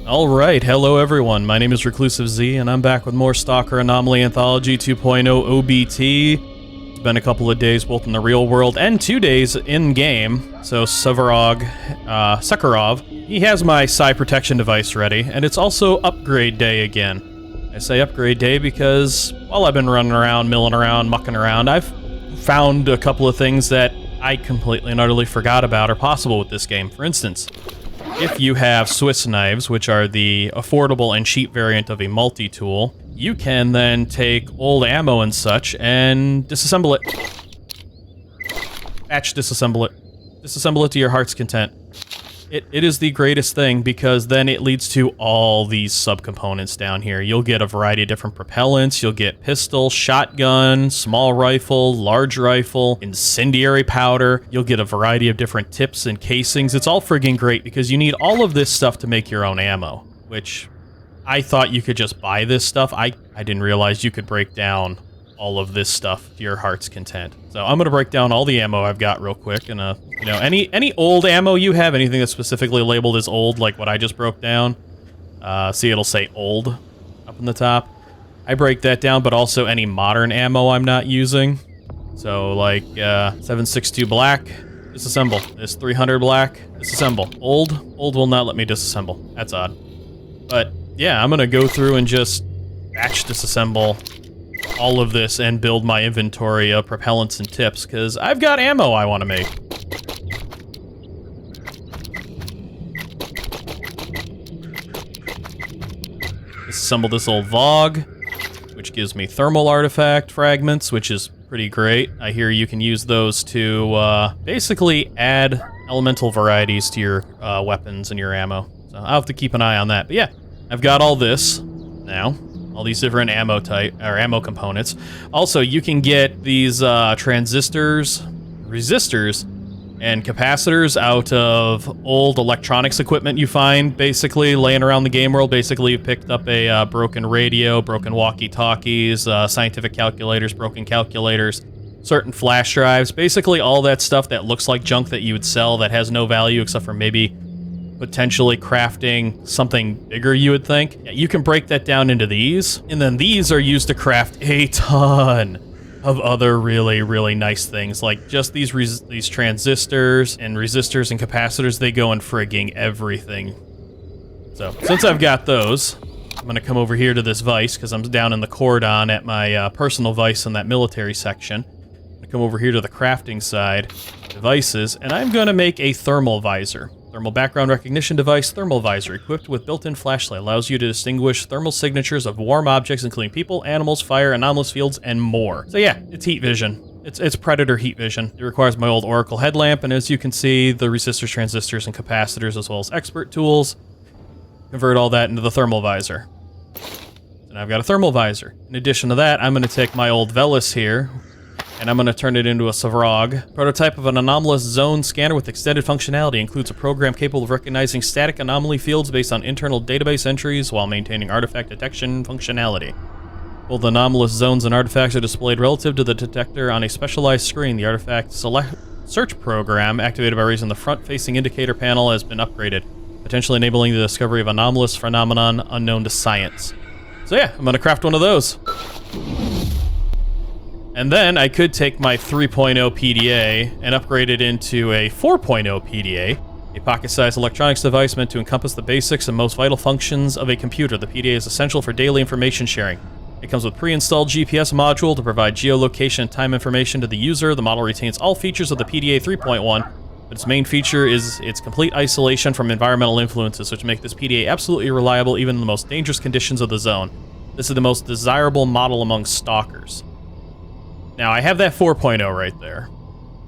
Alright, hello everyone, my name is ReclusiveZ, and I'm back with more Stalker Anomaly Anthology 2.0 OBT. It's been a couple of days both in the real world and 2 days in-game, so Sakharov, he has my psi protection device ready, and it's also upgrade day again. I say upgrade day because, while I've been running around, milling around, mucking around, I've found a couple of things that I completely and utterly forgot about are possible with this game. For instance, if you have Swiss knives, which are the affordable and cheap variant of a multi-tool, you can then take old ammo and such and disassemble it. Batch disassemble it. Disassemble it to your heart's content. It is the greatest thing because then it leads to all these subcomponents down here. You'll get a variety of different propellants. You'll get pistol, shotgun, small rifle, large rifle, incendiary powder. You'll get a variety of different tips and casings. It's all friggin' great because you need all of this stuff to make your own ammo, which I thought you could just buy this stuff. I didn't realize you could break down all of this stuff to your heart's content. So I'm gonna break down all the ammo I've got real quick, and you know, any old ammo you have, anything that's specifically labeled as old, like what I just broke down. See, it'll say old up in the top. I break that down, but also any modern ammo I'm not using. So like 7.62 black, disassemble. This 300 black, disassemble. Old will not let me disassemble. That's odd. But yeah, I'm gonna go through and just batch disassemble all of this and build my inventory of propellants and tips, because I've got ammo I want to make. Disassemble this old VOG, which gives me thermal artifact fragments, which is pretty great. I hear you can use those to basically add elemental varieties to your weapons and your ammo. So I'll have to keep an eye on that. But yeah, I've got all this now. All these different ammo ammo components. Also, you can get these transistors, resistors, and capacitors out of old electronics equipment you find basically laying around the game world. Basically, you picked up a broken radio, broken walkie-talkies, scientific calculators, broken calculators, certain flash drives, basically all that stuff that looks like junk that you would sell that has no value except for maybe potentially crafting something bigger, you would think. Yeah, you can break that down into these, and then these are used to craft a ton of other really, really nice things, like just these transistors and resistors and capacitors. They go in frigging everything. So since I've got those, I'm gonna come over here to this vise because I'm down in the cordon at my personal vise in that military section. I'm gonna come over here to the crafting side, devices, and I'm gonna make a thermal visor. Thermal background recognition device, thermal visor, equipped with built-in flashlight, allows you to distinguish thermal signatures of warm objects, including people, animals, fire, anomalous fields, and more. So yeah, it's heat vision. It's predator heat vision. It requires my old Oracle headlamp, and as you can see, the resistors, transistors, and capacitors, as well as expert tools, convert all that into the thermal visor. And I've got a thermal visor. In addition to that, I'm going to take my old Velis here, and I'm going to turn it into a Savrog. Prototype of an anomalous zone scanner with extended functionality includes a program capable of recognizing static anomaly fields based on internal database entries while maintaining artifact detection functionality. Both anomalous zones and artifacts are displayed relative to the detector on a specialized screen. The artifact search program, activated by raising the front-facing indicator panel, has been upgraded, potentially enabling the discovery of anomalous phenomenon unknown to science. So yeah, I'm going to craft one of those. And then I could take my 3.0 PDA and upgrade it into a 4.0 PDA, a pocket-sized electronics device meant to encompass the basics and most vital functions of a computer. The PDA is essential for daily information sharing. It comes with pre-installed GPS module to provide geolocation and time information to the user. The model retains all features of the PDA 3.1, but its main feature is its complete isolation from environmental influences, which make this PDA absolutely reliable even in the most dangerous conditions of the zone. This is the most desirable model among stalkers. Now, I have that 4.0 right there,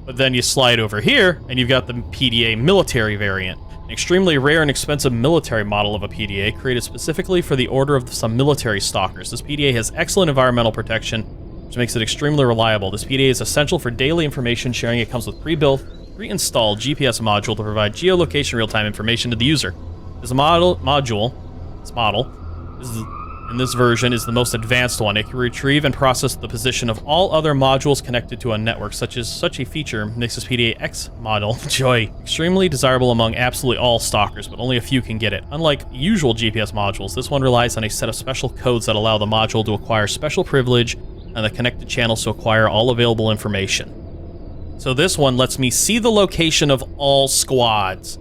but then you slide over here, and you've got the PDA military variant, an extremely rare and expensive military model of a PDA created specifically for the order of some military stalkers. This PDA has excellent environmental protection, which makes it extremely reliable. This PDA is essential for daily information sharing. It comes with pre-installed GPS module to provide geolocation real-time information to the user. This model is in this version is the most advanced one. It can retrieve and process the position of all other modules connected to a network. Such a feature makes this PDA-X model, joy, extremely desirable among absolutely all stalkers, but only a few can get it. Unlike usual GPS modules, this one relies on a set of special codes that allow the module to acquire special privilege and the connected channels to acquire all available information. So this one lets me see the location of all squads.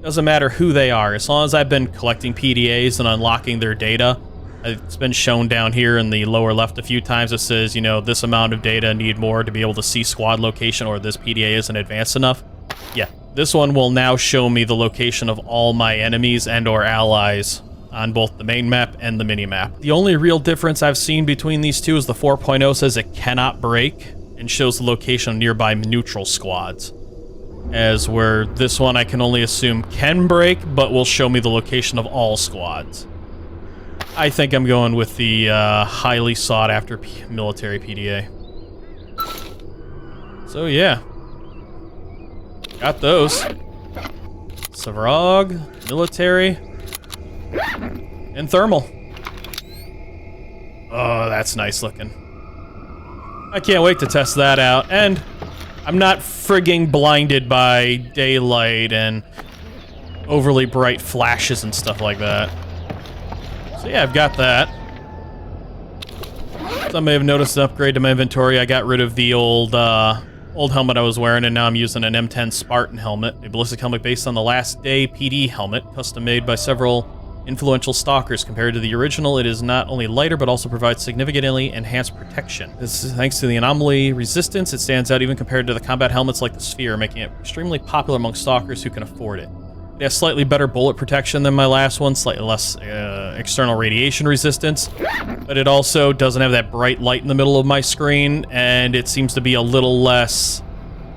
Doesn't matter who they are, as long as I've been collecting PDAs and unlocking their data. It's been shown down here in the lower left a few times. It says, you know, this amount of data, need more to be able to see squad location, or this PDA isn't advanced enough. Yeah, this one will now show me the location of all my enemies and or allies on both the main map and the mini-map. The only real difference I've seen between these two is the 4.0 says it cannot break and shows the location of nearby neutral squads. As where this one I can only assume can break, but will show me the location of all squads. I think I'm going with the highly sought-after military PDA. So yeah. Got those. Savrog, military, and thermal. Oh, that's nice looking. I can't wait to test that out, and I'm not frigging blinded by daylight and overly bright flashes and stuff like that. So yeah, I've got that. Some may have noticed an upgrade to my inventory. I got rid of the old helmet I was wearing, and now I'm using an M10 Spartan helmet, a ballistic helmet based on the Last Day PD helmet, custom made by several influential stalkers. Compared to the original, it is not only lighter, but also provides significantly enhanced protection. This is thanks to the anomaly resistance. It stands out even compared to the combat helmets like the Sphere, making it extremely popular among stalkers who can afford it. It has slightly better bullet protection than my last one, slightly less external radiation resistance, but it also doesn't have that bright light in the middle of my screen, and it seems to be a little less...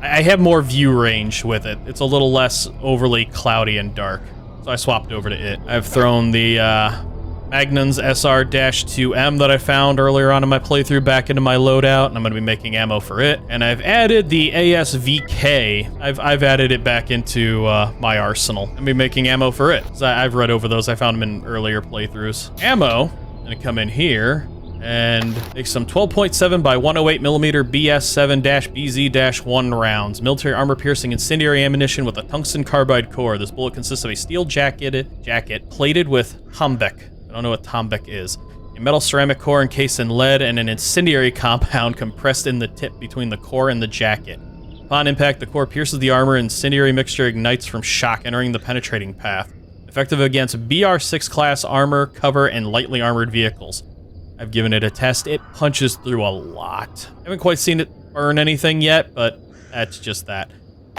I have more view range with it. It's a little less overly cloudy and dark. So I swapped over to it. I've thrown the Magnum's SR-2M that I found earlier on in my playthrough back into my loadout, and I'm going to be making ammo for it. And I've added the ASVK. I've added it back into my arsenal. I'm going to be making ammo for it. So I've read over those. I found them in earlier playthroughs. Ammo, I'm going to come in here and make some 12.7 by 108 millimeter BS7-BZ-1 rounds. Military armor piercing incendiary ammunition with a tungsten carbide core. This bullet consists of a steel jacket plated with Tombeck. I don't know what Tombeck is. A metal ceramic core encased in lead and an incendiary compound compressed in the tip between the core and the jacket. Upon impact, the core pierces the armor and incendiary mixture ignites from shock, entering the penetrating path. Effective against BR6 class armor, cover, and lightly armored vehicles. I've given it a test. It punches through a lot. I haven't quite seen it burn anything yet, but that's just that.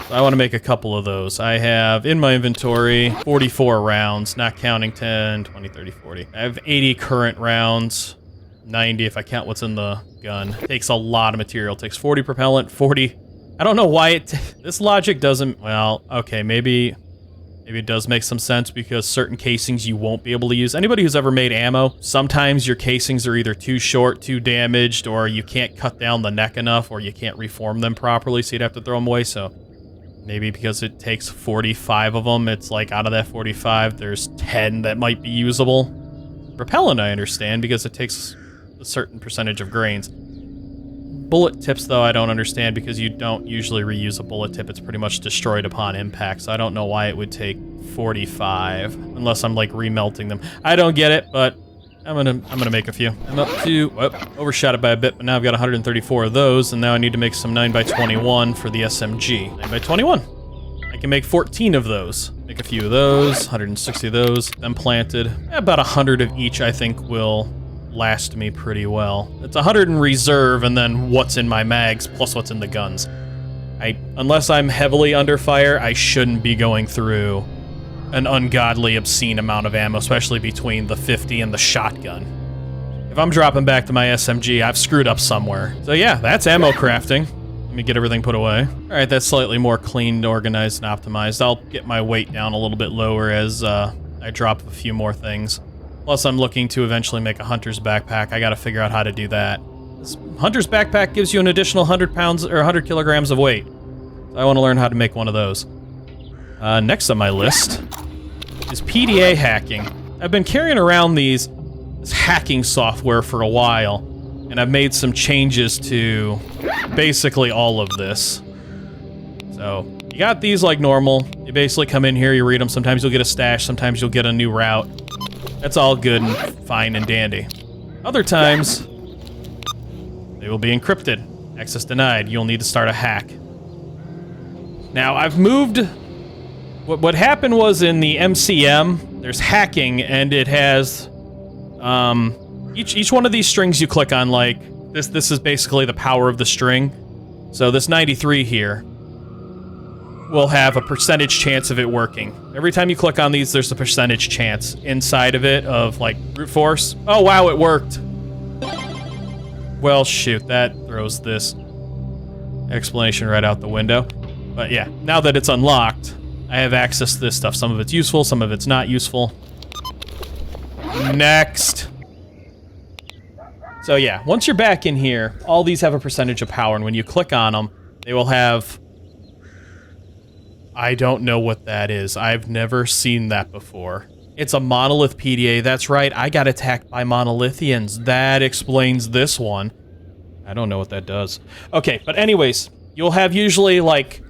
So I want to make a couple of those. I have in my inventory 44 rounds, not counting 10, 20, 30, 40. I have 80 current rounds, 90 if I count what's in the gun. It takes a lot of material. It takes 40 propellant, 40... I don't know why this logic doesn't... Well, okay, maybe it does make some sense because certain casings you won't be able to use. Anybody who's ever made ammo, sometimes your casings are either too short, too damaged, or you can't cut down the neck enough, or you can't reform them properly, so you'd have to throw them away. So maybe because it takes 45 of them, it's like out of that 45, there's 10 that might be usable. Propellant, I understand, because it takes a certain percentage of grains. Bullet tips, though, I don't understand because you don't usually reuse a bullet tip. It's pretty much destroyed upon impact, so I don't know why it would take 45 unless I'm like remelting them. I don't get it, but I'm gonna make a few. I'm up to overshot it by a bit, but now I've got 134 of those, and now I need to make some 9x21 for the SMG. 9x21. I can make 14 of those. Make a few of those, 160 of those, then planted. About 100 of each, I think, will last me pretty well. It's 100 in reserve, and then what's in my mags plus what's in the guns. Unless I'm heavily under fire, I shouldn't be going through an ungodly, obscene amount of ammo, especially between the 50 and the shotgun. If I'm dropping back to my SMG, I've screwed up somewhere. So yeah, that's ammo crafting. Let me get everything put away. All right, that's slightly more cleaned, organized, and optimized. I'll get my weight down a little bit lower as I drop a few more things. Plus, I'm looking to eventually make a hunter's backpack. I gotta figure out how to do that. This hunter's backpack gives you an additional 100 pounds or 100 kilograms of weight. So I want to learn how to make one of those. Next on my list is PDA hacking. I've been carrying around these this hacking software for a while, and I've made some changes to basically all of this. So, you got these like normal. You basically come in here, you read them. Sometimes you'll get a stash, sometimes you'll get a new route. That's all good and fine and dandy. Other times, they will be encrypted. Access denied. You'll need to start a hack. Now, I've moved... What happened was in the MCM, there's hacking, and it has... Each one of these strings you click on, like, this is basically the power of the string. So this 93 here will have a percentage chance of it working. Every time you click on these, there's a percentage chance inside of it of, like, brute force. Oh, wow, it worked. Well, shoot, that throws this explanation right out the window. But yeah, now that it's unlocked, I have access to this stuff. Some of it's useful, some of it's not useful. Next. So yeah, once you're back in here, all these have a percentage of power, and when you click on them, they will have... I don't know what that is. I've never seen that before. It's a Monolith PDA. That's right, I got attacked by Monolithians. That explains this one. I don't know what that does. Okay, but anyways, you'll have usually like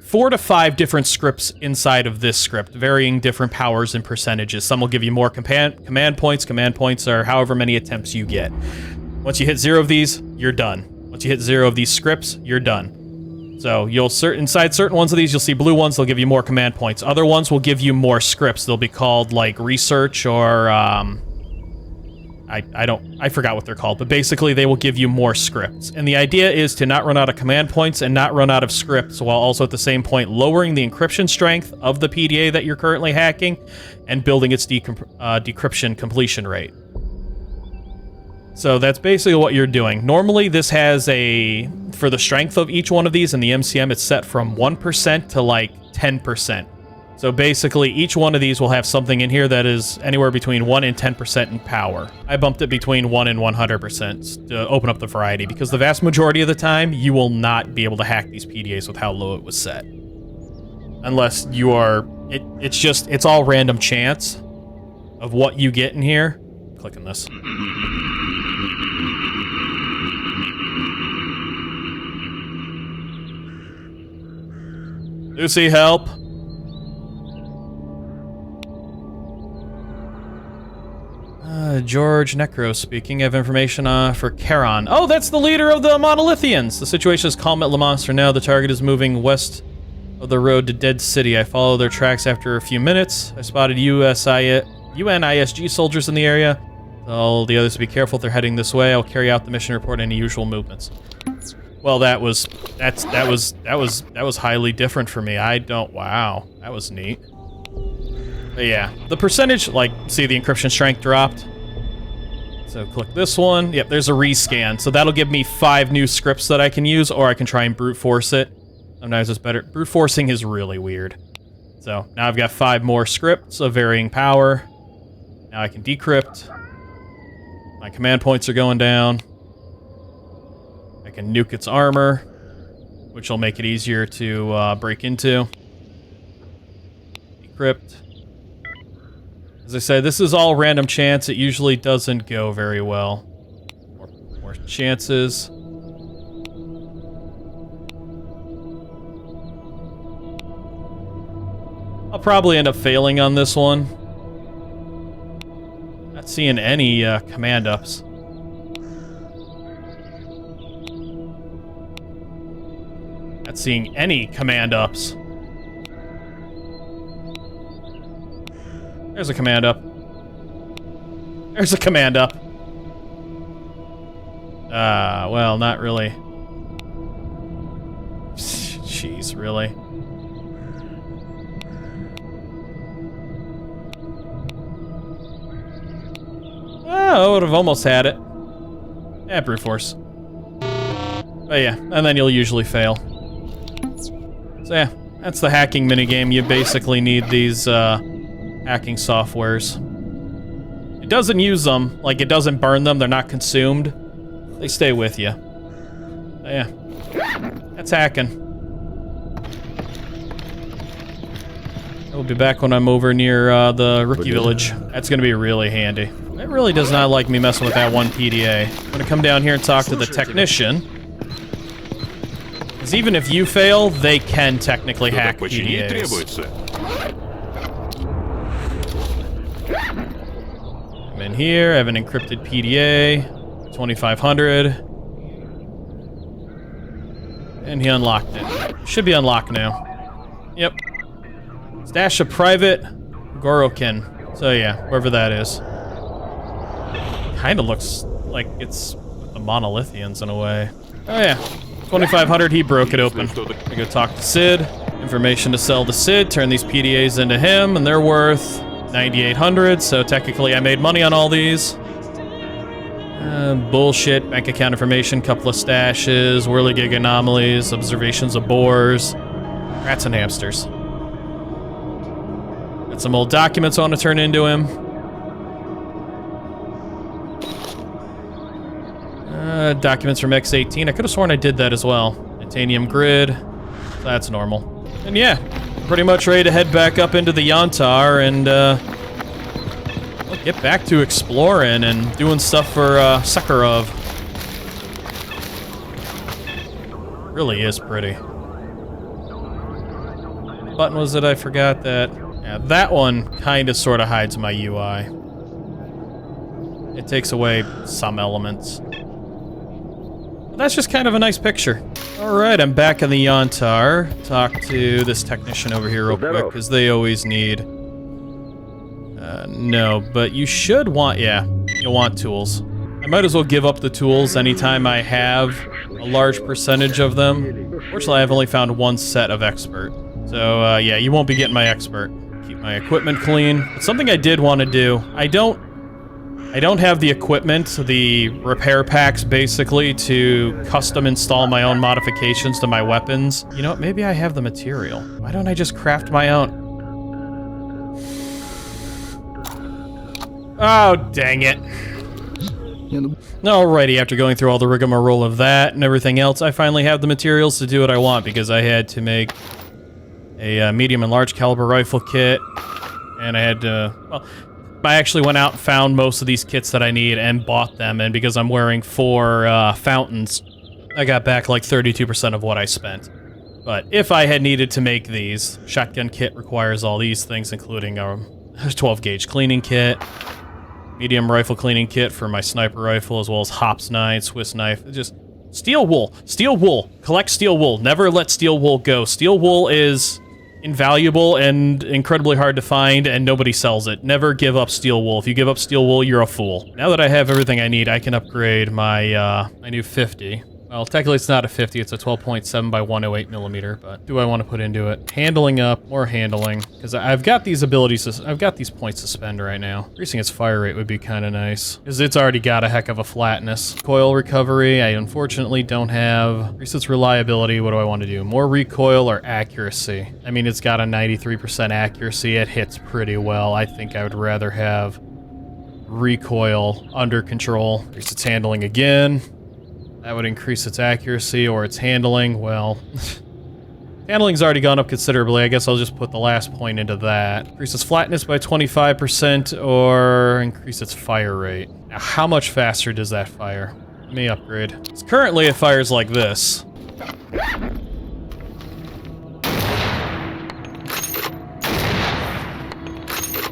4 to 5 different scripts inside of this script, varying different powers and percentages. Some will give you more command points. Command points are however many attempts you get. Once you hit 0 of these, you're done. Once you hit 0 of these scripts, you're done. So you'll inside certain ones of these, you'll see blue ones, they'll give you more command points. Other ones will give you more scripts. They'll be called like research or I forgot what they're called, but basically they will give you more scripts. And the idea is to not run out of command points and not run out of scripts, while also at the same point lowering the encryption strength of the PDA that you're currently hacking and building its decryption completion rate. So that's basically what you're doing. Normally this has for the strength of each one of these in the MCM, it's set from 1% to like 10%. So basically each one of these will have something in here that is anywhere between 1 and 10% in power. I bumped it between 1 and 100% to open up the variety, because the vast majority of the time you will not be able to hack these PDAs with how low it was set. Unless you are, it's all random chance of what you get in here. Click on this. Lucy, help. George Necro speaking. I have information for Charon. Oh, that's the leader of the Monolithians. The situation is calm at Le Mans for now. The target is moving west of the road to Dead City. I followed their tracks after a few minutes. I spotted UNISG soldiers in the area. Tell the others to be careful if they're heading this way. I'll carry out the mission report and any usual movements. Well, that was highly different for me. Wow, that was neat. But yeah, the percentage, like, see the encryption strength dropped? So click this one. Yep, there's a rescan. So that'll give me 5 new scripts that I can use, or I can try and brute force it. Sometimes it's better. Brute forcing is really weird. So now I've got 5 more scripts of varying power. Now I can decrypt. My command points are going down. I can nuke its armor, which will make it easier to break into. Decrypt. As I said, this is all random chance. It usually doesn't go very well. More chances. I'll probably end up failing on this one. Not seeing any command ups. Not seeing any command ups. There's a command up. There's a command up. Well, not really. Jeez, really? Oh, I would have almost had it. Yeah, brute force. But yeah, and then you'll usually fail. So yeah, that's the hacking minigame. You basically need these, hacking softwares. It doesn't use them, like it doesn't burn them, they're not consumed. They stay with you. So yeah, that's hacking. I will be back when I'm over near the rookie village. That's gonna be really handy. It really does not like me messing with that one PDA. I'm gonna come down here and talk to the technician. Because even if you fail, they can technically hack PDAs. I'm in here, I have an encrypted PDA, 2500. And he unlocked it. Should be unlocked now. Yep. Stash a private Gorokin. So yeah, wherever that is. Kinda looks like it's the Monolithians in a way. Oh yeah. 2500, he broke it open. I go talk to Sid. Information to sell to Sid, turn these PDAs into him, and they're worth 9,800, so technically I made money on all these. Bullshit, bank account information, couple of stashes, whirligig anomalies, observations of boars, rats and hamsters. Got some old documents I want to turn into him. Documents from X18. I could have sworn I did that as well. Titanium grid. So that's normal. And yeah, pretty much ready to head back up into the Yantar and get back to exploring and doing stuff for Sakharov. Really is pretty. What button was it? I forgot that. Yeah, that one kind of sort of hides my UI. It takes away some elements. But that's just kind of a nice picture. Alright, I'm back in the Yantar. Talk to this technician over here real quick, because they always need... no, but you should want... yeah, you'll want tools. I might as well give up the tools anytime I have a large percentage of them. Fortunately, I've only found one set of expert. So, yeah, you won't be getting my expert. Keep my equipment clean. But something I did want to do, I don't have the equipment, the repair packs, basically, to custom install my own modifications to my weapons. You know what, maybe I have the material. Why don't I just craft my own? Oh, dang it. Alrighty, after going through all the rigmarole of that and everything else, I finally have the materials to do what I want, because I had to make a medium and large caliber rifle kit, and I had to, well, I actually went out and found most of these kits that I need and bought them, and because I'm wearing 4 fountains, I got back like 32% of what I spent. But if I had needed to make these, shotgun kit requires all these things, including a 12 gauge cleaning kit, medium rifle cleaning kit for my sniper rifle, as well as Hops 9, Swiss knife, just steel wool, collect steel wool, never let steel wool go. Steel wool is invaluable and incredibly hard to find, and nobody sells it. Never give up steel wool. If you give up steel wool, you're a fool. Now that I have everything I need, I can upgrade my my new 50. Well, technically it's not a 50, it's a 12.7 by 108 millimeter, but do I want to put into it? Handling up, more handling, because I've got these abilities, I've got these points to spend right now. Increasing its fire rate would be kind of nice, because it's already got a heck of a flatness. Coil recovery, I unfortunately don't have. Increase its reliability, what do I want to do? More recoil or accuracy? I mean, it's got a 93% accuracy, it hits pretty well. I think I would rather have recoil under control. Increase its handling again. That would increase its accuracy, or its handling. Well, handling's already gone up considerably. I guess I'll just put the last point into that. Increase its flatness by 25%, or increase its fire rate. Now, how much faster does that fire? Let me upgrade. Currently, it fires like this.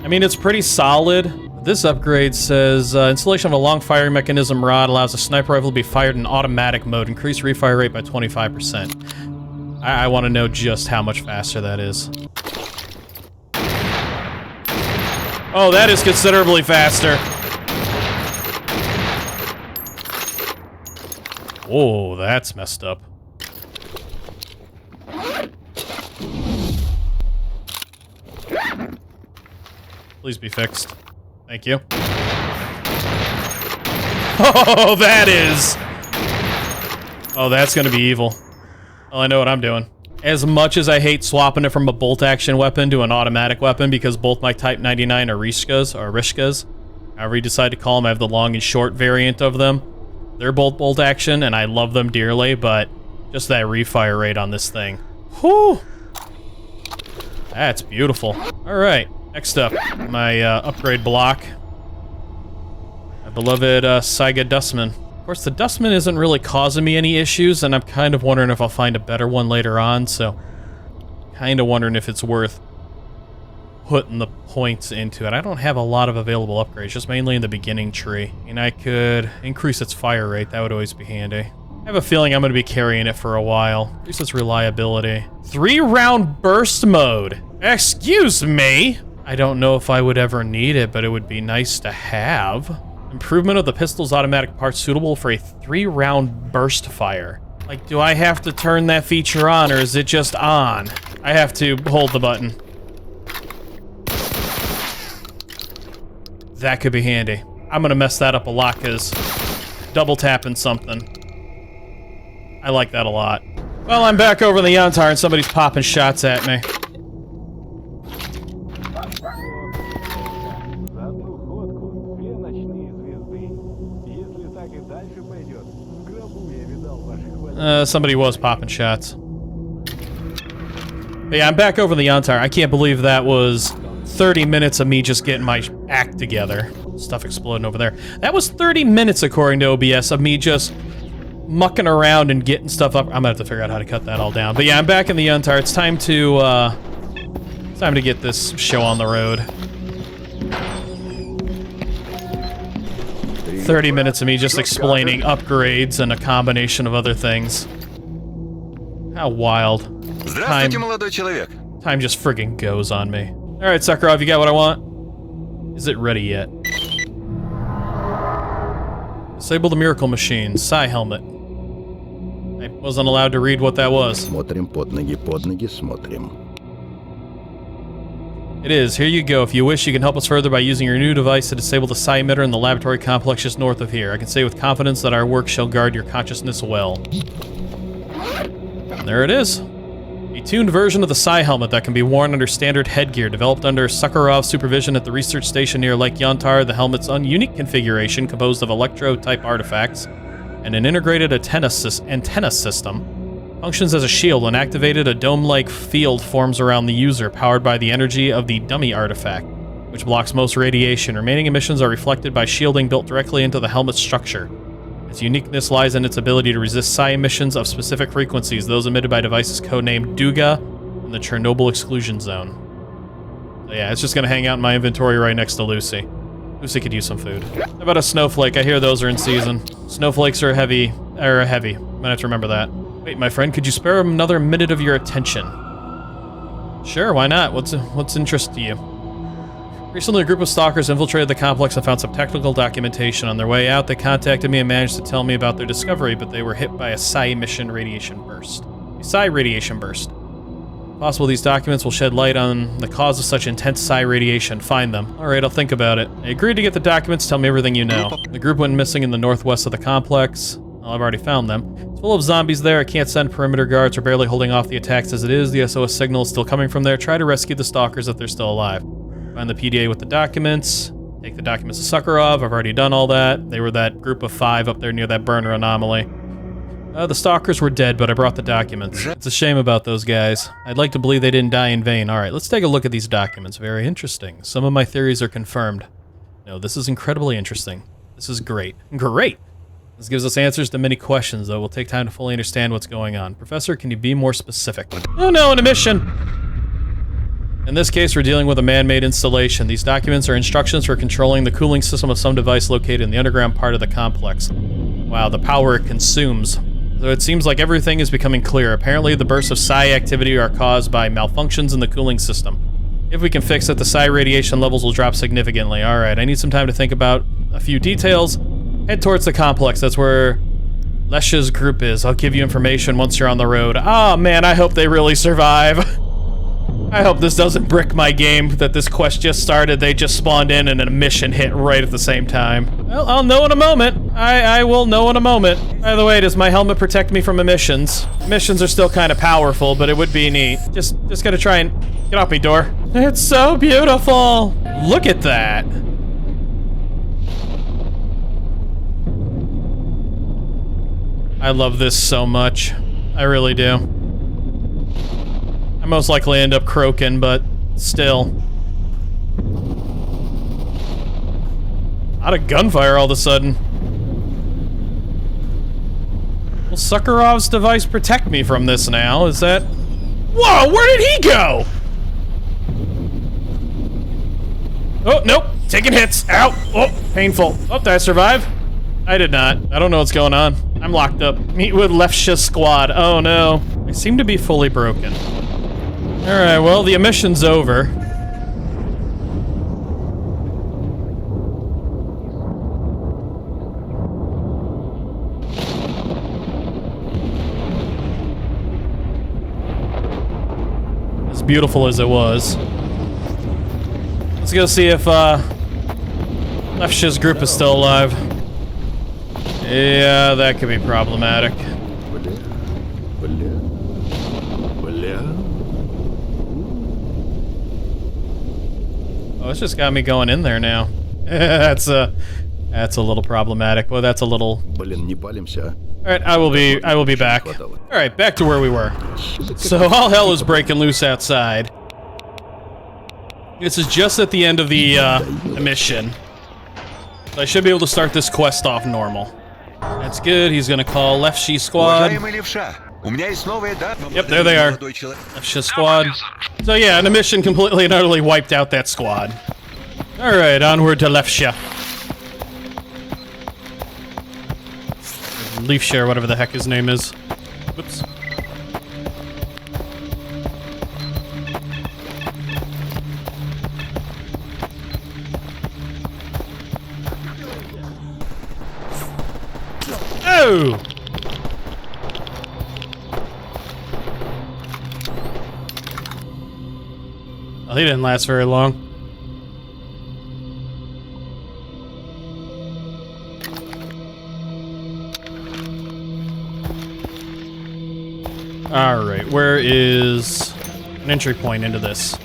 I mean, it's pretty solid. This upgrade says, installation of a long firing mechanism rod allows a sniper rifle to be fired in automatic mode. Increase refire rate by 25%. I want to know just how much faster that is. Oh, that is considerably faster. Oh, that's messed up. Please be fixed. Thank you. Oh, that is... oh, that's gonna be evil. Well, I know what I'm doing. As much as I hate swapping it from a bolt-action weapon to an automatic weapon, because both my Type 99 are Rishkas, however you decide to call them, I have the long and short variant of them. They're both bolt-action, and I love them dearly, but just that refire rate on this thing. Whew! That's beautiful. All right, next up, my upgrade block. My beloved Saiga Dustman. Of course, the Dustman isn't really causing me any issues, and I'm kind of wondering if I'll find a better one later on, so kind of wondering if it's worth putting the points into it. I don't have a lot of available upgrades, just mainly in the beginning tree. And I could increase its fire rate, that would always be handy. I have a feeling I'm going to be carrying it for a while. Increase its reliability. 3-round burst mode. Excuse me? I don't know if I would ever need it, but it would be nice to have. Improvement of the pistol's automatic parts suitable for a 3-round burst fire. Like, do I have to turn that feature on, or is it just on? I have to hold the button. That could be handy. I'm gonna mess that up a lot, because double tapping something. I like that a lot. Well, I'm back over in the Yantar and somebody's popping shots at me. Somebody was popping shots. But yeah, I'm back over in the Yantar. I can't believe that was 30 minutes of me just getting my act together. Stuff exploding over there. That was 30 minutes, according to OBS, of me just mucking around and getting stuff up. I'm gonna have to figure out how to cut that all down. But yeah, I'm back in the Yantar. It's time to get this show on the road. 30 minutes of me just explaining upgrades and a combination of other things. How wild. Time just friggin' goes on me. Alright, Sakharov, you got what I want? Is it ready yet? Disable the miracle machine. Psi helmet. I wasn't allowed to read what that was. Смотрим под ноги, смотрим. It is. Here you go. If you wish, you can help us further by using your new device to disable the psi emitter in the laboratory complex just north of here. I can say with confidence that our work shall guard your consciousness well. And there it is. A tuned version of the psi helmet that can be worn under standard headgear, developed under Sakharov's supervision at the research station near Lake Yantar. The helmet's unique configuration, composed of electro-type artifacts and an integrated antenna system, functions as a shield. When activated, a dome-like field forms around the user, powered by the energy of the dummy artifact, which blocks most radiation. Remaining emissions are reflected by shielding built directly into the helmet's structure. Its uniqueness lies in its ability to resist psi emissions of specific frequencies, those emitted by devices codenamed Duga in the Chernobyl exclusion zone. So yeah, it's just gonna hang out in my inventory right next to Lucy. Lucy could use some food. How about a snowflake? I hear those are in season. Snowflakes are heavy. I'm gonna have to remember that. Wait, my friend, could you spare another minute of your attention? Sure, why not? What's interest to you? Recently, a group of stalkers infiltrated the complex and found some technical documentation. On their way out, they contacted me and managed to tell me about their discovery, but they were hit by a psi emission radiation burst. A psi radiation burst. Possible these documents will shed light on the cause of such intense psi radiation. Find them. Alright, I'll think about it. I agreed to get the documents, tell me everything you know. The group went missing in the northwest of the complex. Well, I've already found them. It's full of zombies there. I can't send perimeter guards. We're barely holding off the attacks as it is. The SOS signal is still coming from there. Try to rescue the stalkers if they're still alive. Find the PDA with the documents. Take the documents to Sakharov. I've already done all that. They were that group of 5 up there near that burner anomaly. The stalkers were dead, but I brought the documents. It's a shame about those guys. I'd like to believe they didn't die in vain. Alright, let's take a look at these documents. Very interesting. Some of my theories are confirmed. No, this is incredibly interesting. This is great. Great! This gives us answers to many questions, though. We'll take time to fully understand what's going on. Professor, can you be more specific? Oh no, an emission! In this case, we're dealing with a man-made installation. These documents are instructions for controlling the cooling system of some device located in the underground part of the complex. Wow, the power it consumes. So it seems like everything is becoming clear. Apparently, the bursts of psi activity are caused by malfunctions in the cooling system. If we can fix it, the psi radiation levels will drop significantly. Alright, I need some time to think about a few details. Head towards the complex. That's where Lesh's group is. I'll give you information once you're on the road. Oh man, I hope they really survive. I hope this doesn't brick my game that this quest just started. They just spawned in and a mission hit right at the same time. Well, I'll know in a moment. I will know in a moment. By the way, does my helmet protect me from emissions? Emissions are still kind of powerful, but it would be neat. Just gotta try and get off me, door. It's so beautiful. Look at that. I love this so much. I really do. I most likely end up croaking, but still. Out of gunfire all of a sudden. Will Sakharov's device protect me from this now? Is that... Whoa, where did he go? Oh, nope. Taking hits. Ow. Oh, painful. Oh, did I survive? I did not. I don't know what's going on. I'm locked up. Meet with ReclusiveZGwD. Oh, no. I seem to be fully broken. Alright, well, the emission's over. As beautiful as it was. Let's go see if, Lefsh's group is still alive. Yeah, that could be problematic. Oh, it's just got me going in there now. That's a little problematic. Well, that's a little... Alright, I will be back. Alright, back to where we were. So all hell is breaking loose outside. This is just at the end of the mission. So I should be able to start this quest off normal. That's good. He's gonna call ReclusiveZGwD. Yep, there they are. ReclusiveZGwD. So yeah, and the mission completely and utterly wiped out that squad. Alright, onward to Lefsha. Leafshare, whatever the heck his name is. Whoops. Oh! Well, he didn't last very long. Alright, where is an entry point into this?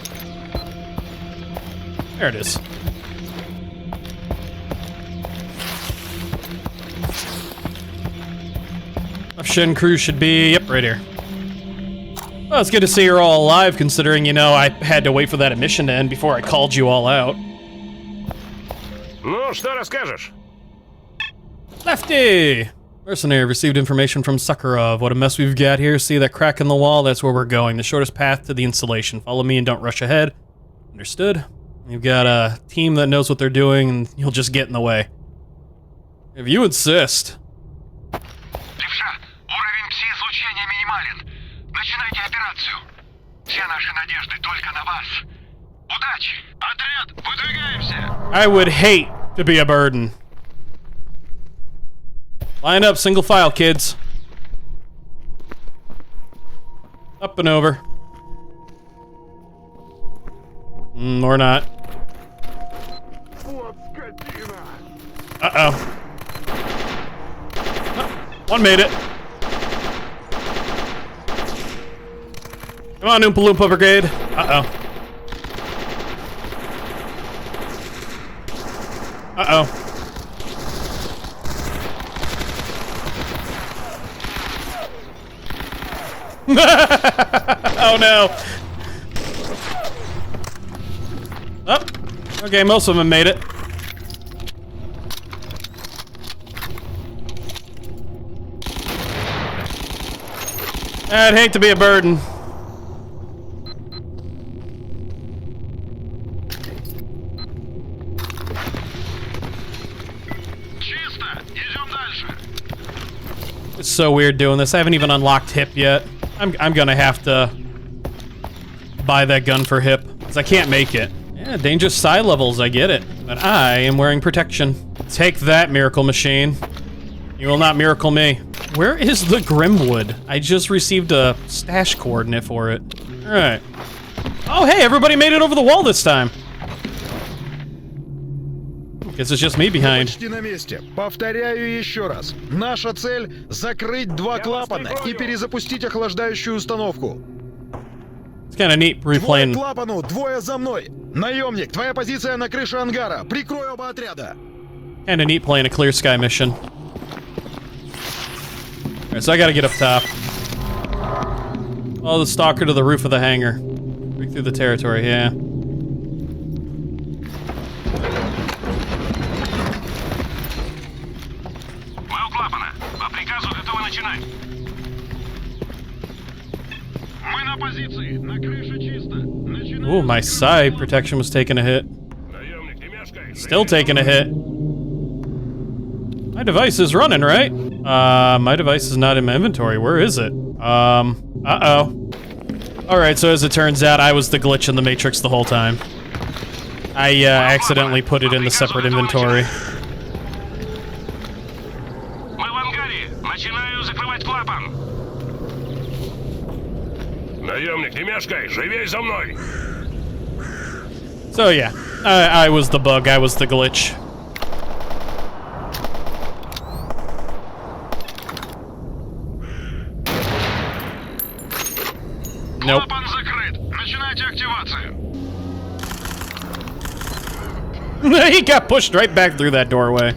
There it is. Shin crew should be, yep, right here. Well, it's good to see you're all alive, considering, you know, I had to wait for that emission to end before I called you all out. Ну, что расскажешь? Lefty! Mercenary received information from Sakharov. What a mess we've got here. See that crack in the wall? That's where we're going. The shortest path to the installation. Follow me and don't rush ahead. Understood? You've got a team that knows what they're doing, and you'll just get in the way. If you insist. Уровень пси-излучения минимален. Начинайте операцию. Все наши надежды только на вас. Удачи! Отряд, выдвигаемся! I would hate to be a burden. Line up, single file, kids. Up and over. Or not. Uh-oh. One made it. Come on, Oompa Loompa Brigade. Uh-oh. Uh-oh. Oh no. Oh. Okay, most of them made it. I'd hate to be a burden. It's so weird doing this. I haven't even unlocked hip yet. I'm gonna have to buy that gun for hip, because I can't make it. Yeah, dangerous psi levels, I get it. But I am wearing protection. Take that, miracle machine. You will not miracle me. Where is the Grimwood? I just received a stash coordinate for it. Alright. Oh, hey, everybody made it over the wall this time. Guess it's just me behind. Почти на месте. Повторяю еще раз. Наша цель — закрыть два клапана и перезапустить охлаждающую установку. It's kind of neat Двое replaying. к клапану, двое за мной. Наемник, твоя позиция на крыше ангара. Прикрой оба отряда. Kind of neat playing a clear sky mission. Alright, so I gotta get up top. Oh, the stalker to the roof of the hangar. Break through the territory, yeah. Мы у клапана. По приказу готовы начинать. Мы на позиции. На крыше чисто. Начинаем. Ooh, my psi protection was taking a hit. Still taking a hit. My device is running, right? My device is not in my inventory. Where is it? Uh-oh. Alright, so as it turns out, I was the glitch in the Matrix the whole time. I accidentally put it in the separate inventory. Мы в ангаре. Начинаю закрывать клапан. Наемник, не мешкай. Живей за мной. So yeah, I was the bug, I was the glitch. Nope. Клапан закрыт. Начинайте активацию. He got pushed right back through that doorway.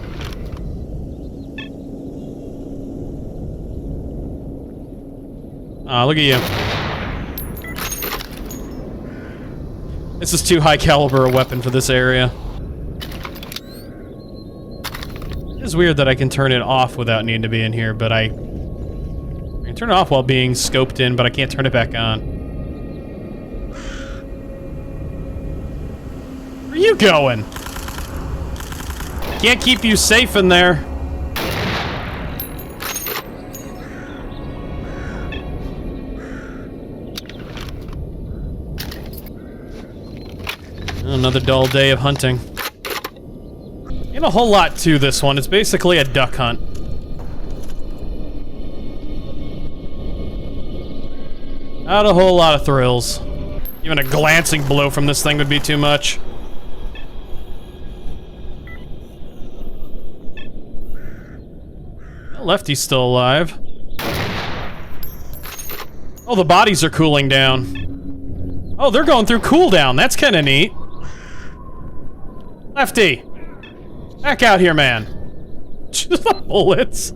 Look at you. This is too high caliber a weapon for this area. It's weird that I can turn it off without needing to be in here, but I can turn it off while being scoped in, but I can't turn it back on. Where are you going? Can't keep you safe in there. Another dull day of hunting. Ain't a whole lot to this one. It's basically a duck hunt. Not a whole lot of thrills. Even a glancing blow from this thing would be too much. Lefty's still alive. Oh, the bodies are cooling down. Oh, they're going through cooldown. That's kind of neat. Lefty! Back out here, man. Just the bullets.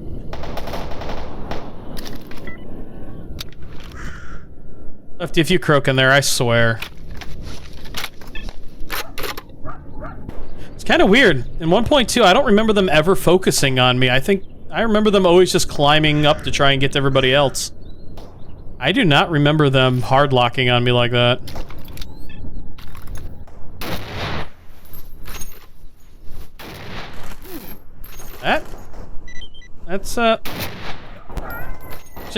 Lefty, if you croak in there, I swear. It's kind of weird. In 1.2, I don't remember them ever focusing on me. I remember them always just climbing up to try and get to everybody else. I do not remember them hard locking on me like that. That's so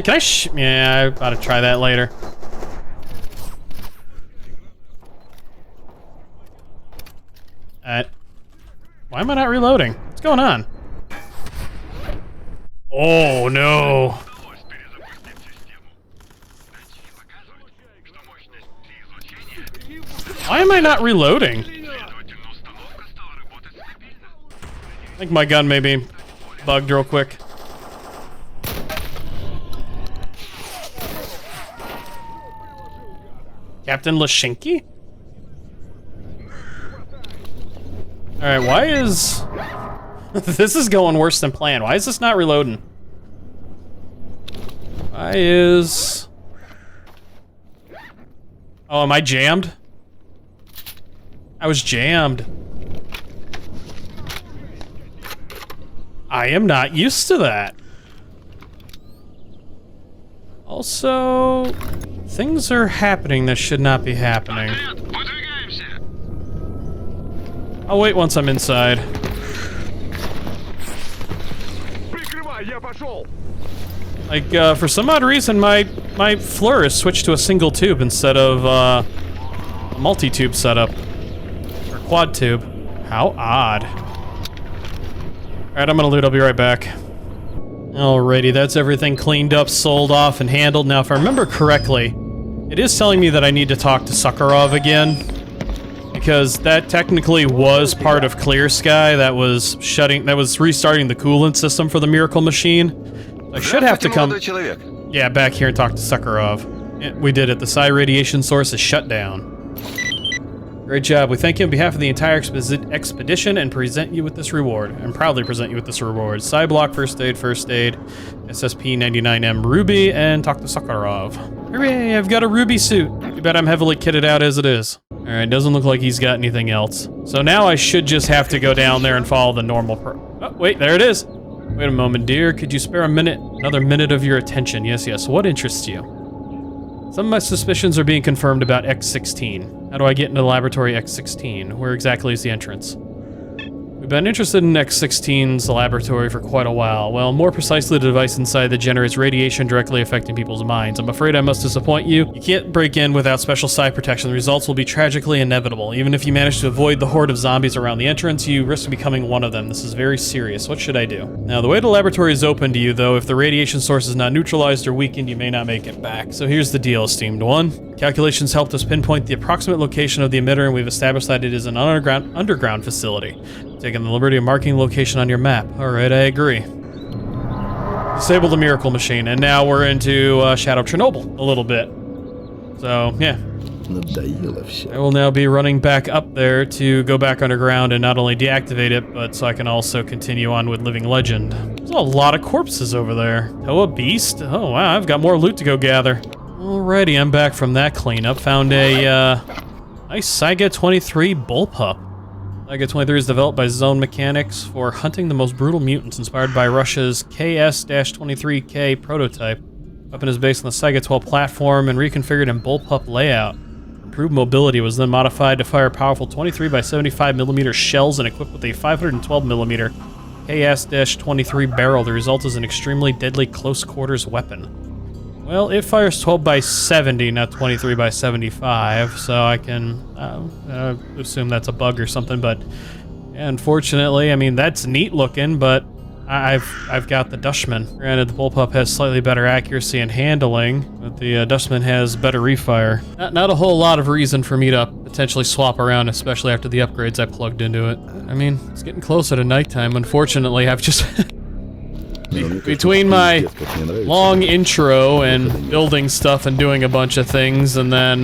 can I yeah, I ought to try that later. Why am I not reloading? What's going on? Oh no. Why am I not reloading? I think my gun may be bugged real quick. Captain Lashinki? Alright, why is... this is going worse than planned. Why is this not reloading? Why is... oh, am I jammed? I was jammed. I am not used to that. Also, things are happening that should not be happening. I'll wait once I'm inside. Like, for some odd reason, my FLIR is switched to a single tube instead of a multi-tube setup. Or quad tube. How odd. Alright, I'm gonna loot, I'll be right back. Alrighty, that's everything cleaned up, sold off, and handled. Now, if I remember correctly, it is telling me that I need to talk to Sakharov again. Because that technically was part of Clear Sky, that was restarting the coolant system for the Miracle Machine. I should have to come... yeah, back here and talk to Sakharov. We did it, the psi radiation source is shut down. Great job. We thank you on behalf of the entire expedition and present you with this reward. And proudly present you with this reward. Cyblock, first aid, SSP-99M Ruby, and talk to Sakharov. Hooray, I've got a Ruby suit. Too bad I'm heavily kitted out as it is. Alright, doesn't look like he's got anything else. So now I should just have to go down there and follow the normal oh, wait, there it is. Wait a moment, dear. Could you spare another minute of your attention? Yes, yes. What interests you? Some of my suspicions are being confirmed about X-16. How do I get into laboratory X-16? Where exactly is the entrance? We've been interested in X-16's laboratory for quite a while. Well, more precisely, the device inside that generates radiation directly affecting people's minds. I'm afraid I must disappoint you. You can't break in without special side protection. The results will be tragically inevitable. Even if you manage to avoid the horde of zombies around the entrance, you risk becoming one of them. This is very serious. What should I do? Now, the way to the laboratory is open to you, though. If the radiation source is not neutralized or weakened, you may not make it back. So here's the deal, esteemed one. Calculations helped us pinpoint the approximate location of the emitter, and we've established that it is an underground facility. Taking the liberty of marking the location on your map. Alright, I agree. Disable the miracle machine, and now we're into Shadow Chernobyl a little bit. So, yeah. I will now be running back up there to go back underground and not only deactivate it, but so I can also continue on with Living Legend. There's a lot of corpses over there. Oh, a beast? Oh, wow, I've got more loot to go gather. Alrighty, I'm back from that cleanup. Found a, nice Saiga 23 bullpup. Saiga 23 is developed by Zone Mechanics for hunting the most brutal mutants, inspired by Russia's KS-23K prototype. Weapon is based on the Saiga 12 platform and reconfigured in bullpup layout. Improved mobility was then modified to fire powerful 23x75mm shells and equipped with a 512mm KS-23 barrel. The result is an extremely deadly close-quarters weapon. Well, it fires 12x70, not 23x75, so I can assume that's a bug or something, but yeah, unfortunately, I mean, that's neat looking, but I've got the Dutchman. Granted, the bullpup has slightly better accuracy and handling, but the Dutchman has better refire. Not a whole lot of reason for me to potentially swap around, especially after the upgrades I plugged into it. I mean, it's getting closer to nighttime. Unfortunately, I've just... Between my long intro and building stuff and doing a bunch of things, and then,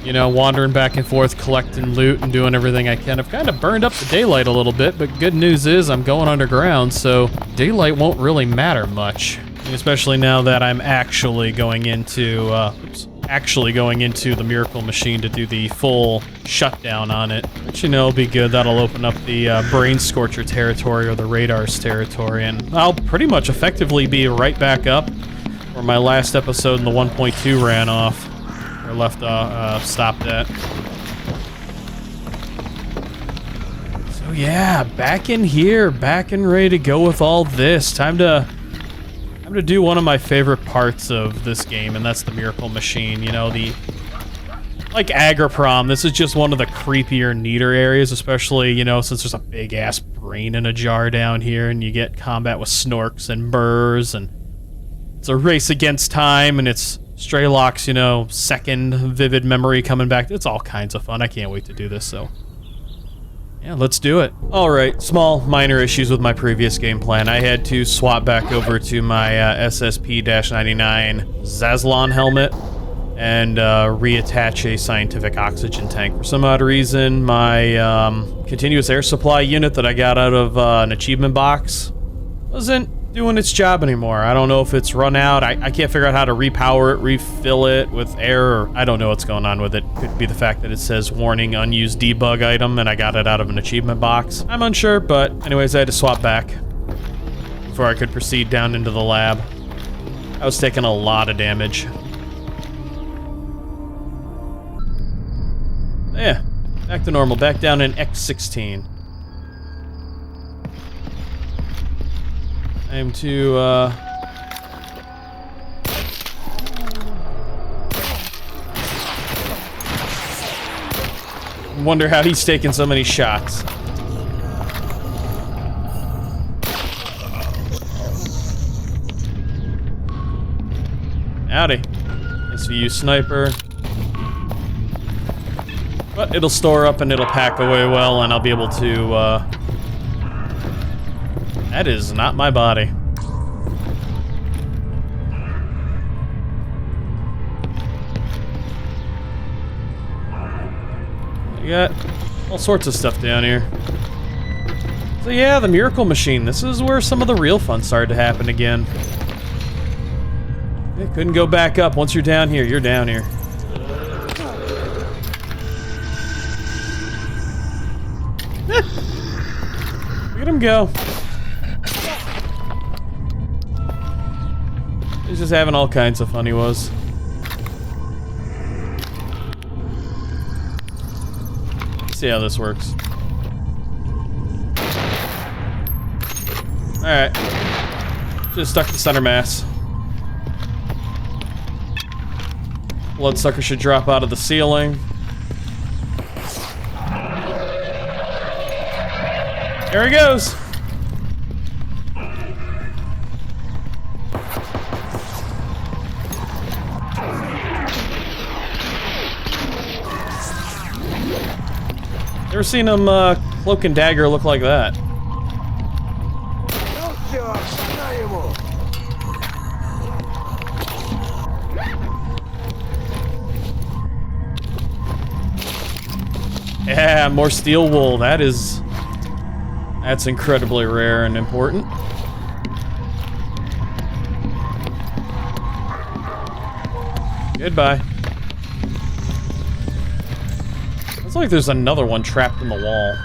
you know, wandering back and forth, collecting loot and doing everything I can, I've kind of burned up the daylight a little bit, but good news is I'm going underground, so daylight won't really matter much. Especially now that I'm actually going into, the Miracle Machine to do the full shutdown on it. Which, you know, will be good. That'll open up the Brain Scorcher territory or the Radars territory, and I'll pretty much effectively be right back up where my last episode in the 1.2 ran off, or stopped at. So yeah, back in here, back and ready to go with all this. Time to do one of my favorite parts of this game, and that's the Miracle Machine. You know, like Agriprom, this is just one of the creepier, neater areas, especially, you know, since there's a big-ass brain in a jar down here, and you get combat with Snorks and Burrs, and it's a race against time, and it's Straylock's, you know, second vivid memory coming back. It's all kinds of fun. I can't wait to do this, so... yeah, let's do it. Alright, small, minor issues with my previous game plan. I had to swap back over to my SSP-99 Zaslon helmet and reattach a scientific oxygen tank. For some odd reason, my continuous air supply unit that I got out of an achievement box wasn't doing its job anymore. I don't know if it's run out. I can't figure out how to repower it, refill it with air, or I don't know what's going on with it. Could be the fact that it says warning unused debug item and I got it out of an achievement box. I'm unsure, but anyways, I had to swap back before I could proceed down into the lab. I was taking a lot of damage. Yeah, back to normal, back down in X-16. Time to, wonder how he's taking so many shots. Howdy. SVU sniper. But it'll store up and it'll pack away well, and I'll be able to, that is not my body. We got all sorts of stuff down here. So yeah, the Miracle Machine. This is where some of the real fun started to happen again. It couldn't go back up. Once you're down here, you're down here. Look at him go. He's just having all kinds of fun, he was. Let's see how this works. Alright. Just stuck the center mass. Bloodsucker should drop out of the ceiling. There he goes! Never seen him cloak and dagger look like that. Yeah, more steel wool. That's incredibly rare and important. Goodbye. Looks like there's another one trapped in the wall.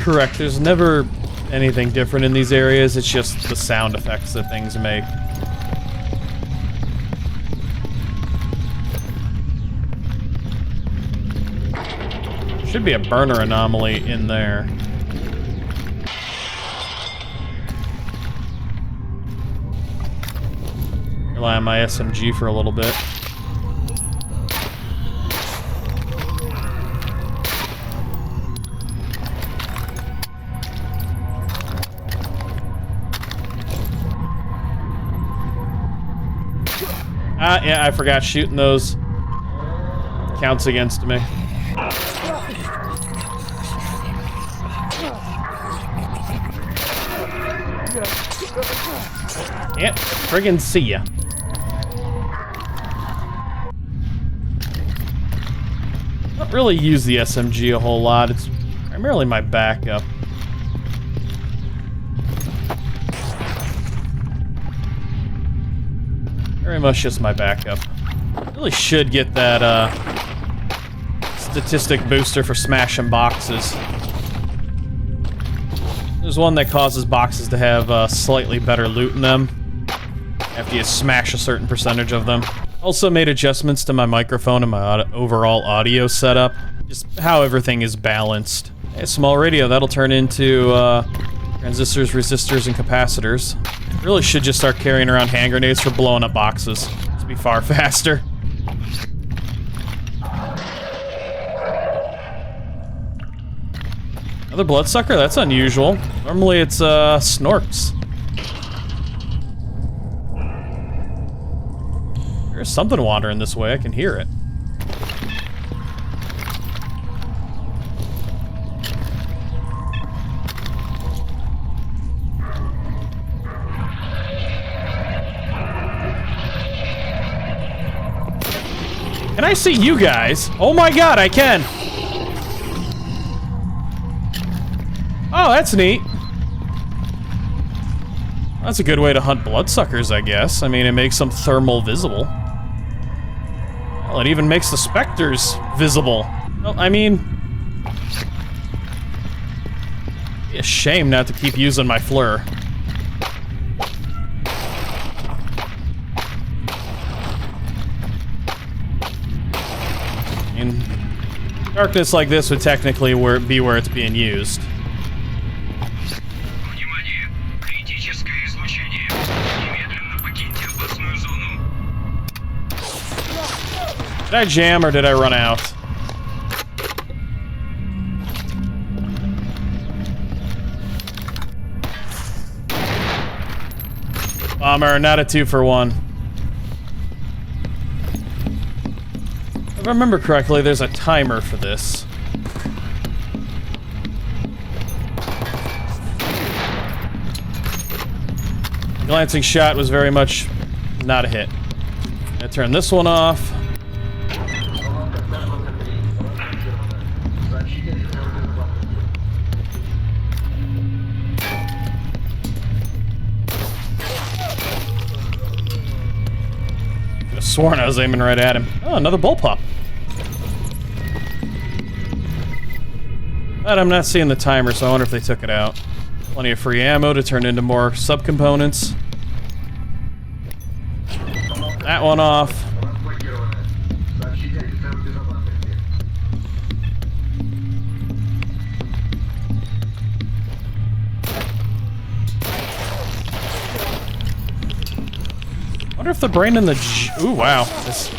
Correct, there's never anything different in these areas, it's just the sound effects that things make. Should be a burner anomaly in there. Rely on my SMG for a little bit. Yeah, I forgot shooting those counts against me. Can't friggin' see ya. Don't really use the SMG a whole lot. It's primarily my backup. Very much just my backup. Really should get that statistic booster for smashing boxes. There's one that causes boxes to have slightly better loot in them after you smash a certain percentage of them. Also made adjustments to my microphone and my overall audio setup. Just how everything is balanced. A small radio, that'll turn into transistors, resistors, and capacitors. Really should just start carrying around hand grenades for blowing up boxes. It'd be far faster. Another bloodsucker? That's unusual. Normally it's snorks. There's something wandering this way, I can hear it. Can I see you guys? Oh my god, I can! Oh, that's neat. That's a good way to hunt bloodsuckers, I guess. I mean, it makes them thermal visible. Well, it even makes the specters visible. Well, I mean... it'd be a shame not to keep using my flare. I mean, darkness like this would technically be where it's being used. Did I jam or did I run out? Bummer, not a 2-for-1. If I remember correctly, there's a timer for this. Glancing shot was very much not a hit. I turn this one off. Could have sworn I was aiming right at him. Oh, another bullpup. But I'm not seeing the timer, so I wonder if they took it out. Plenty of free ammo to turn into more subcomponents. That one off. Wonder if the brain in the ooh, wow. This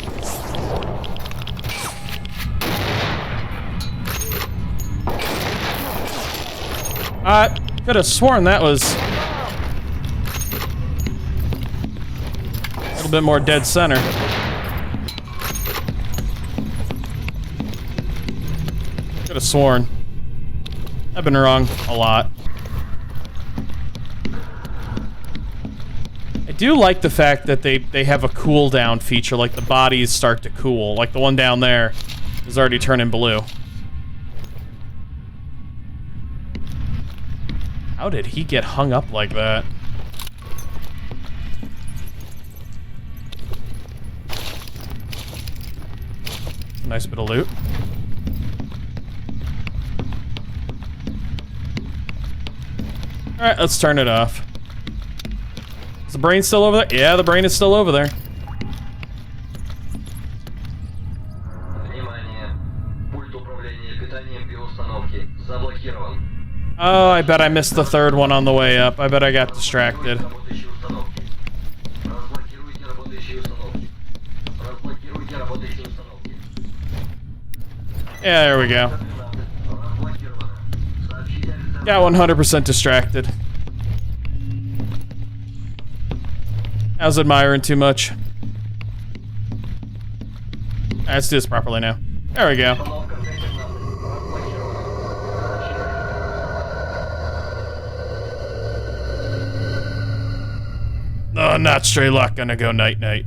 could have sworn that was a little bit more dead center. Could have sworn. I've been wrong a lot. I do like the fact that they have a cooldown feature, like the bodies start to cool. Like the one down there is already turning blue. How did he get hung up like that? Nice bit of loot. Alright, let's turn it off. Is the brain still over there? Yeah, the brain is still over there. Oh, I bet I missed the third one on the way up. I bet I got distracted. Yeah, there we go. Got 100% distracted. I was admiring too much. Alright, let's do this properly now. There we go. Oh, not straight luck. Gonna go night-night.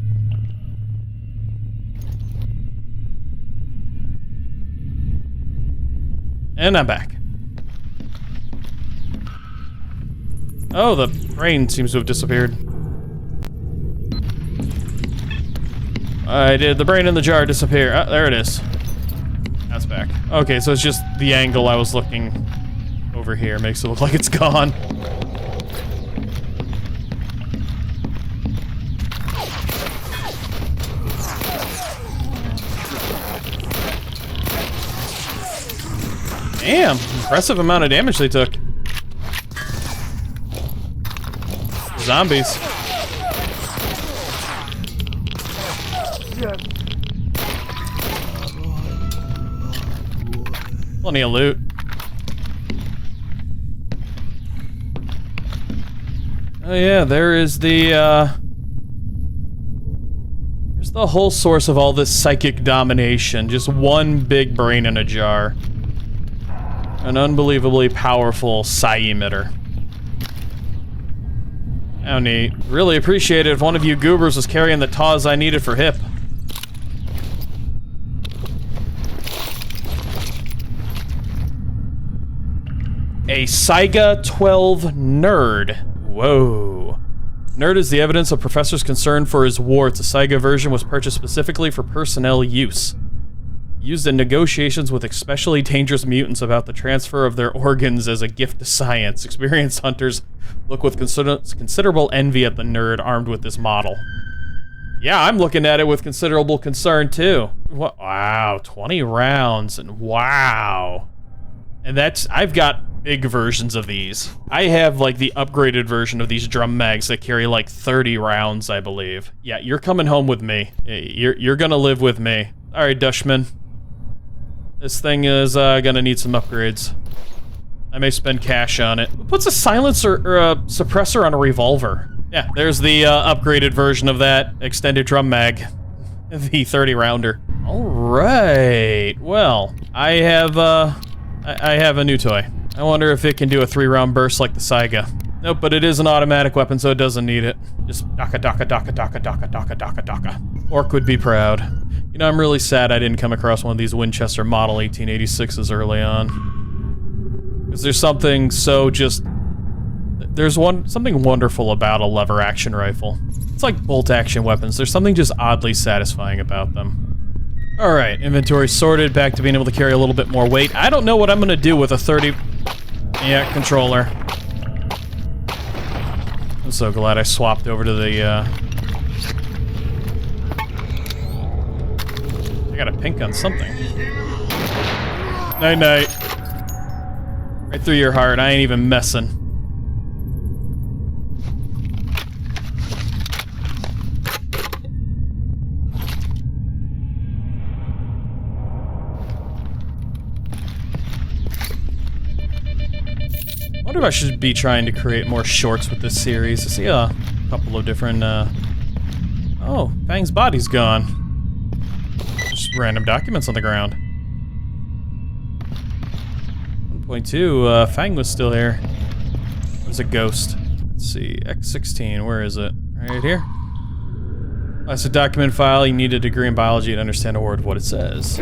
And I'm back. Oh, the brain seems to have disappeared. Did the brain in the jar disappear? Oh, there it is. That's back. Okay, so it's just the angle I was looking over here makes it look like it's gone. Damn, impressive amount of damage they took. Zombies. Plenty of loot. Oh yeah, there is the, there's the whole source of all this psychic domination. Just one big brain in a jar. An unbelievably powerful psi emitter. How neat. Really appreciate it if one of you goobers was carrying the TAWs I needed for HIP. A Saiga 12 nerd. Whoa. Nerd is the evidence of professor's concern for his warts. A Saiga version was purchased specifically for personnel use. Used in negotiations with especially dangerous mutants about the transfer of their organs as a gift to science. Experienced hunters look with considerable envy at the nerd armed with this model. Yeah, I'm looking at it with considerable concern too. What? Wow, 20 rounds, and wow. And that's, I've got big versions of these. I have like the upgraded version of these drum mags that carry like 30 rounds, I believe. Yeah, you're coming home with me. You're gonna live with me. All right, Dushman. This thing is gonna need some upgrades. I may spend cash on it. Who puts a silencer or a suppressor on a revolver? Yeah, there's the upgraded version of that extended drum mag. The 30 rounder. All right. Well, I have a new toy. I wonder if it can do a 3-round burst like the Saiga. Nope, but it is an automatic weapon, so it doesn't need it. Just daka daka daka daka daka daka daka daka. Orc would be proud. You know, I'm really sad I didn't come across one of these Winchester Model 1886s early on. Because there's something so just... There's something wonderful about a lever action rifle. It's like bolt action weapons. There's something just oddly satisfying about them. Alright, inventory sorted, back to being able to carry a little bit more weight. I don't know what I'm gonna do with a 30... Yeah, controller. I'm so glad I swapped over to the, I got a pink on something. Night-night. Right through your heart, I ain't even messing. I wonder if I should be trying to create more shorts with this series. I see a couple of different, Oh, Fang's body's gone. Just random documents on the ground. 1.2, Fang was still here. There's a ghost. Let's see, X16, where is it? Right here? That's a document file. You need a degree in biology to understand a word of what it says.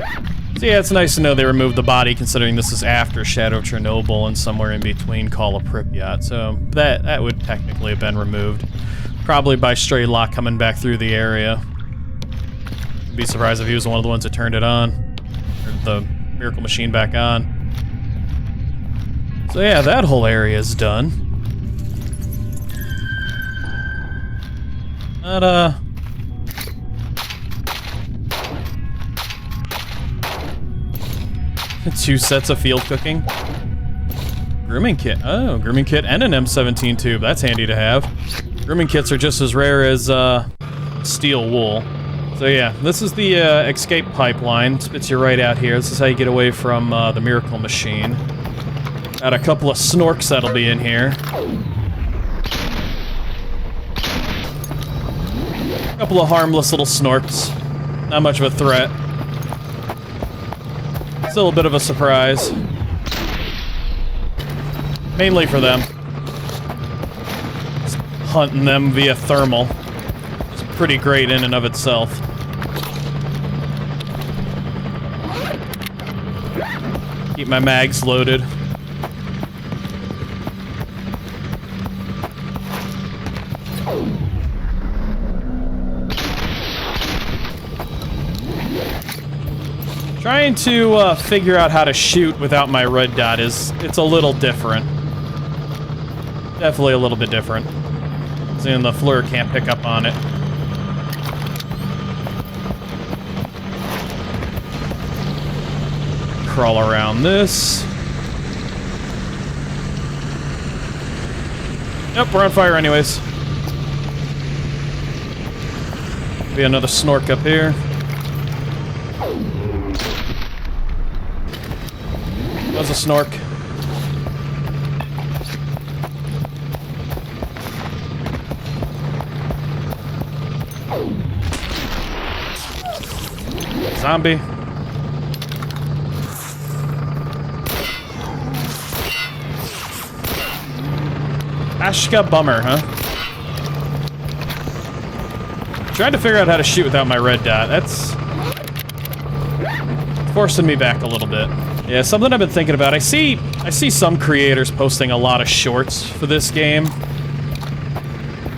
So yeah, it's nice to know they removed the body, considering this is after Shadow of Chernobyl and somewhere in between Call of Pripyat, so that would technically have been removed. Probably by stray lock coming back through the area. I'd be surprised if he was one of the ones that turned it on. Or the miracle machine back on. So yeah, that whole area is done. But, 2 sets of field cooking. Grooming kit. Oh, grooming kit and an M17 tube. That's handy to have. Grooming kits are just as rare as steel wool. So yeah, this is the escape pipeline. Spits you right out here. This is how you get away from the miracle machine. Got a couple of snorks that'll be in here. A couple of harmless little snorks. Not much of a threat. Still a bit of a surprise. Mainly for them. Just hunting them via thermal. It's pretty great in and of itself. Keep my mags loaded. Trying to figure out how to shoot without my red dot it's a little different. Definitely a little bit different. And the FLIR can't pick up on it. Crawl around this. Yep, we're on fire anyways. Be another snork up here. Was a snork. Zombie. Ashka bummer, huh? Trying to figure out how to shoot without my red dot. That's forcing me back a little bit. Yeah, something I've been thinking about. I see some creators posting a lot of shorts for this game.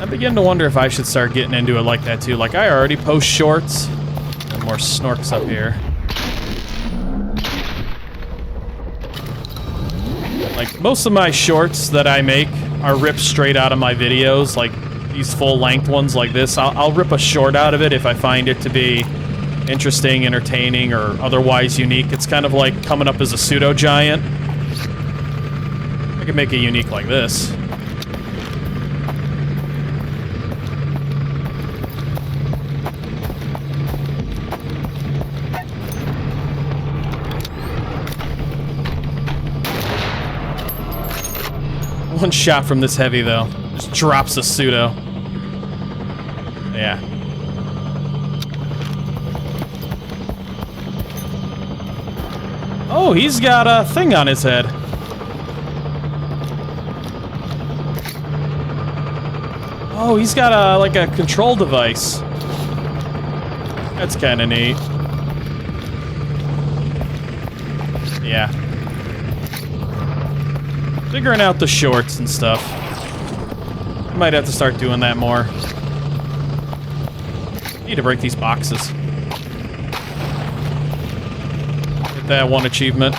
I begin to wonder if I should start getting into it like that too. Like, I already post shorts. And more snorks up here. Like, most of my shorts that I make are ripped straight out of my videos. Like, these full-length ones like this. I'll rip a short out of it if I find it to be interesting, entertaining, or otherwise unique. It's kind of like coming up as a pseudo-giant. I could make it unique like this. One shot from this heavy, though. Just drops a pseudo. Yeah. Oh, he's got a thing on his head. Oh, he's got a like a control device. That's kind of neat. Yeah. Figuring out the shorts and stuff. I might have to start doing that more. Need to break these boxes. Get that one achievement.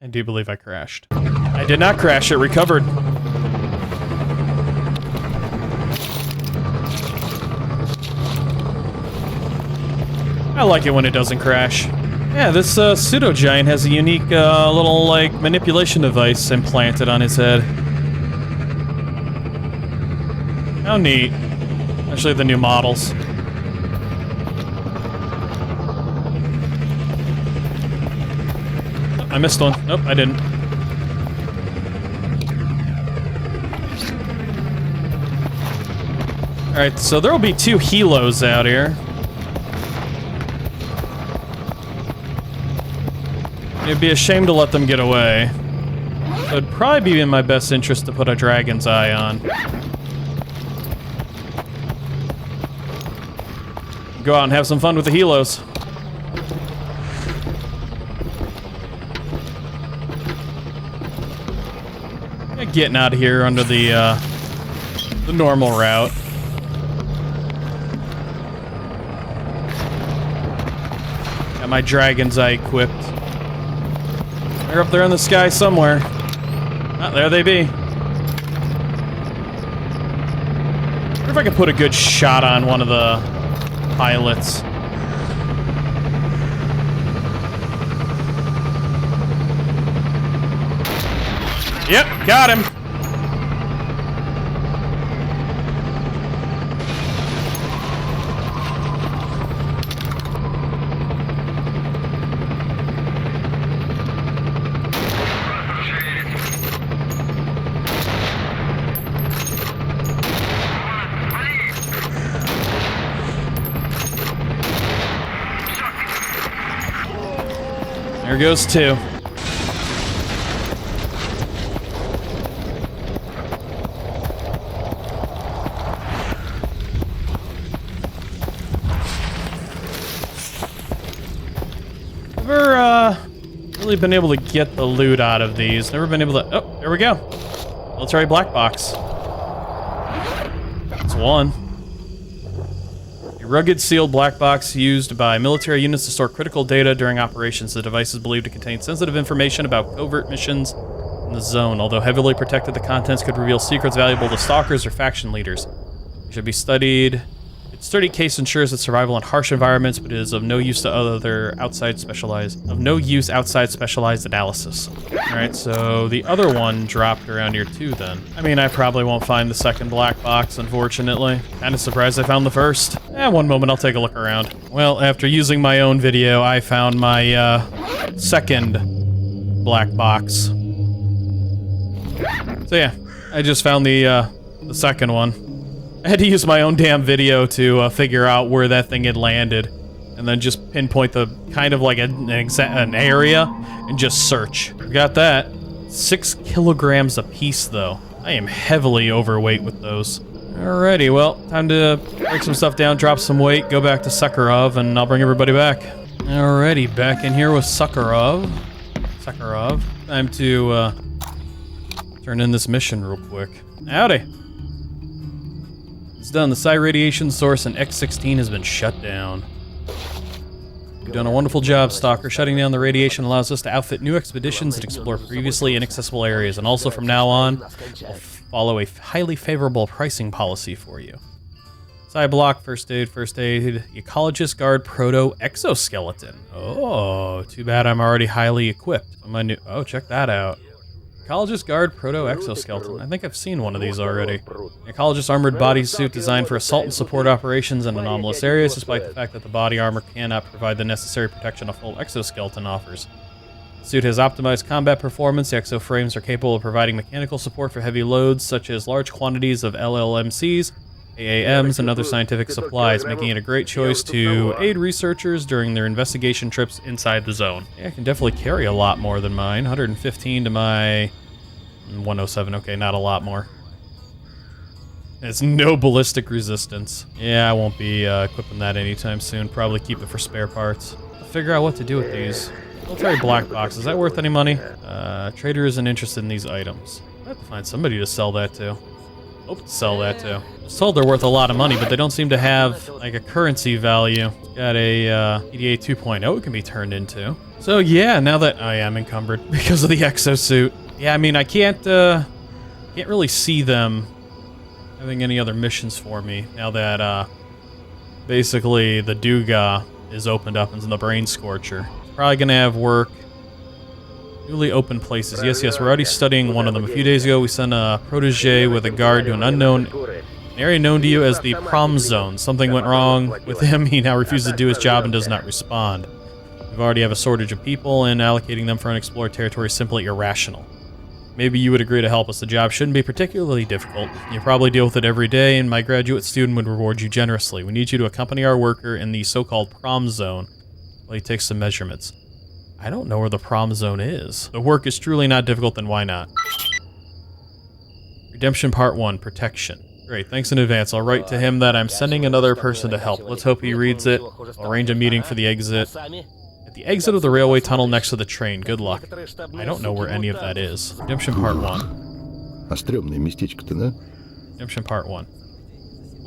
I do believe I crashed. I did not crash, it recovered. I like it when it doesn't crash. Yeah, this pseudo-giant has a unique little, like, manipulation device implanted on his head. How neat. Especially the new models. Oh, I missed one. Nope, I didn't. Alright, so there will be 2 helos out here. It'd be a shame to let them get away. So it'd probably be in my best interest to put a Dragon's Eye on. Go out and have some fun with the helos. Yeah, getting out of here under the normal route. Got my Dragon's Eye equipped. They're up there in the sky somewhere. Ah, there they be. I wonder if I could put a good shot on one of the pilots. Yep, got him. There goes 2. Never really been able to get the loot out of these. Never been able to. Oh, there we go. Military black box. That's 1. A rugged sealed black box used by military units to store critical data during operations. The device is believed to contain sensitive information about covert missions in the zone. Although heavily protected, the contents could reveal secrets valuable to stalkers or faction leaders. It should be studied. Its sturdy case ensures its survival in harsh environments, but it is of no use to outside specialized analysis. Alright, so the other one dropped around here too then. I mean, I probably won't find the second black box, unfortunately. Kinda surprised I found the first. One moment, I'll take a look around. Well, after using my own video, I found my second black box. So yeah, I just found the second one. I had to use my own damn video to figure out where that thing had landed, and then just pinpoint the kind of like an area and just search. Got that. 6 kilograms a piece, though. I am heavily overweight with those. Alrighty, well, time to break some stuff down, drop some weight, go back to Sakharov, and I'll bring everybody back. Alrighty, back in here with Sakharov. Time to turn in this mission real quick. Howdy. It's done. The Psi radiation source in X-16 has been shut down. You've done a wonderful job, Stalker. Shutting down the radiation allows us to outfit new expeditions and explore previously inaccessible areas, and also from now on, I'll follow a highly favorable pricing policy for you. Psi block, first aid, Ecologist Guard Proto Exoskeleton. Oh, too bad I'm already highly equipped. Oh, check that out. Ecologist Guard Proto Exoskeleton. I think I've seen one of these already. Ecologist Armored Bodysuit designed for assault and support operations in anomalous areas, despite the fact that the body armor cannot provide the necessary protection a full exoskeleton offers. The suit has optimized combat performance. The exoframes are capable of providing mechanical support for heavy loads, such as large quantities of LLMCs, AAMs, and other scientific supplies, making it a great choice to aid researchers during their investigation trips inside the zone. Yeah, I can definitely carry a lot more than mine. 115 to my 107. Okay, not a lot more. It's no ballistic resistance. Yeah, I won't be equipping that anytime soon. Probably keep it for spare parts. I'll figure out what to do with these. Military black box. Is that worth any money? Trader isn't interested in these items. I have to find somebody to sell that to. Hope to sell that to. I was told they're worth a lot of money, but they don't seem to have like a currency value. Got a EDA 2.0 it can be turned into. So yeah, now that I am encumbered because of the exosuit. Yeah, I mean I can't really see them having any other missions for me now that basically the Duga is opened up into the Brain Scorcher. It's probably gonna have work. Newly open places. Yes, we're already studying one of them. A few days ago, we sent a protege with a guard to an unknown area known to you as the Prom Zone. Something went wrong with him. He now refuses to do his job and does not respond. We already have a shortage of people, and allocating them for unexplored territory is simply irrational. Maybe you would agree to help us. The job shouldn't be particularly difficult. You probably deal with it every day, and my graduate student would reward you generously. We need you to accompany our worker in the so-called Prom Zone while he takes some measurements. I don't know where the Prom Zone is. The work is truly not difficult, then why not? Redemption Part 1, Protection. Great, thanks in advance. I'll write to him that I'm sending another person to help. Let's hope he reads it. I'll arrange a meeting for the exit. At the exit of the railway tunnel next to the train. Good luck. I don't know where any of that is. Redemption Part 1. А стрёмное местечко-то, да? Redemption Part 1.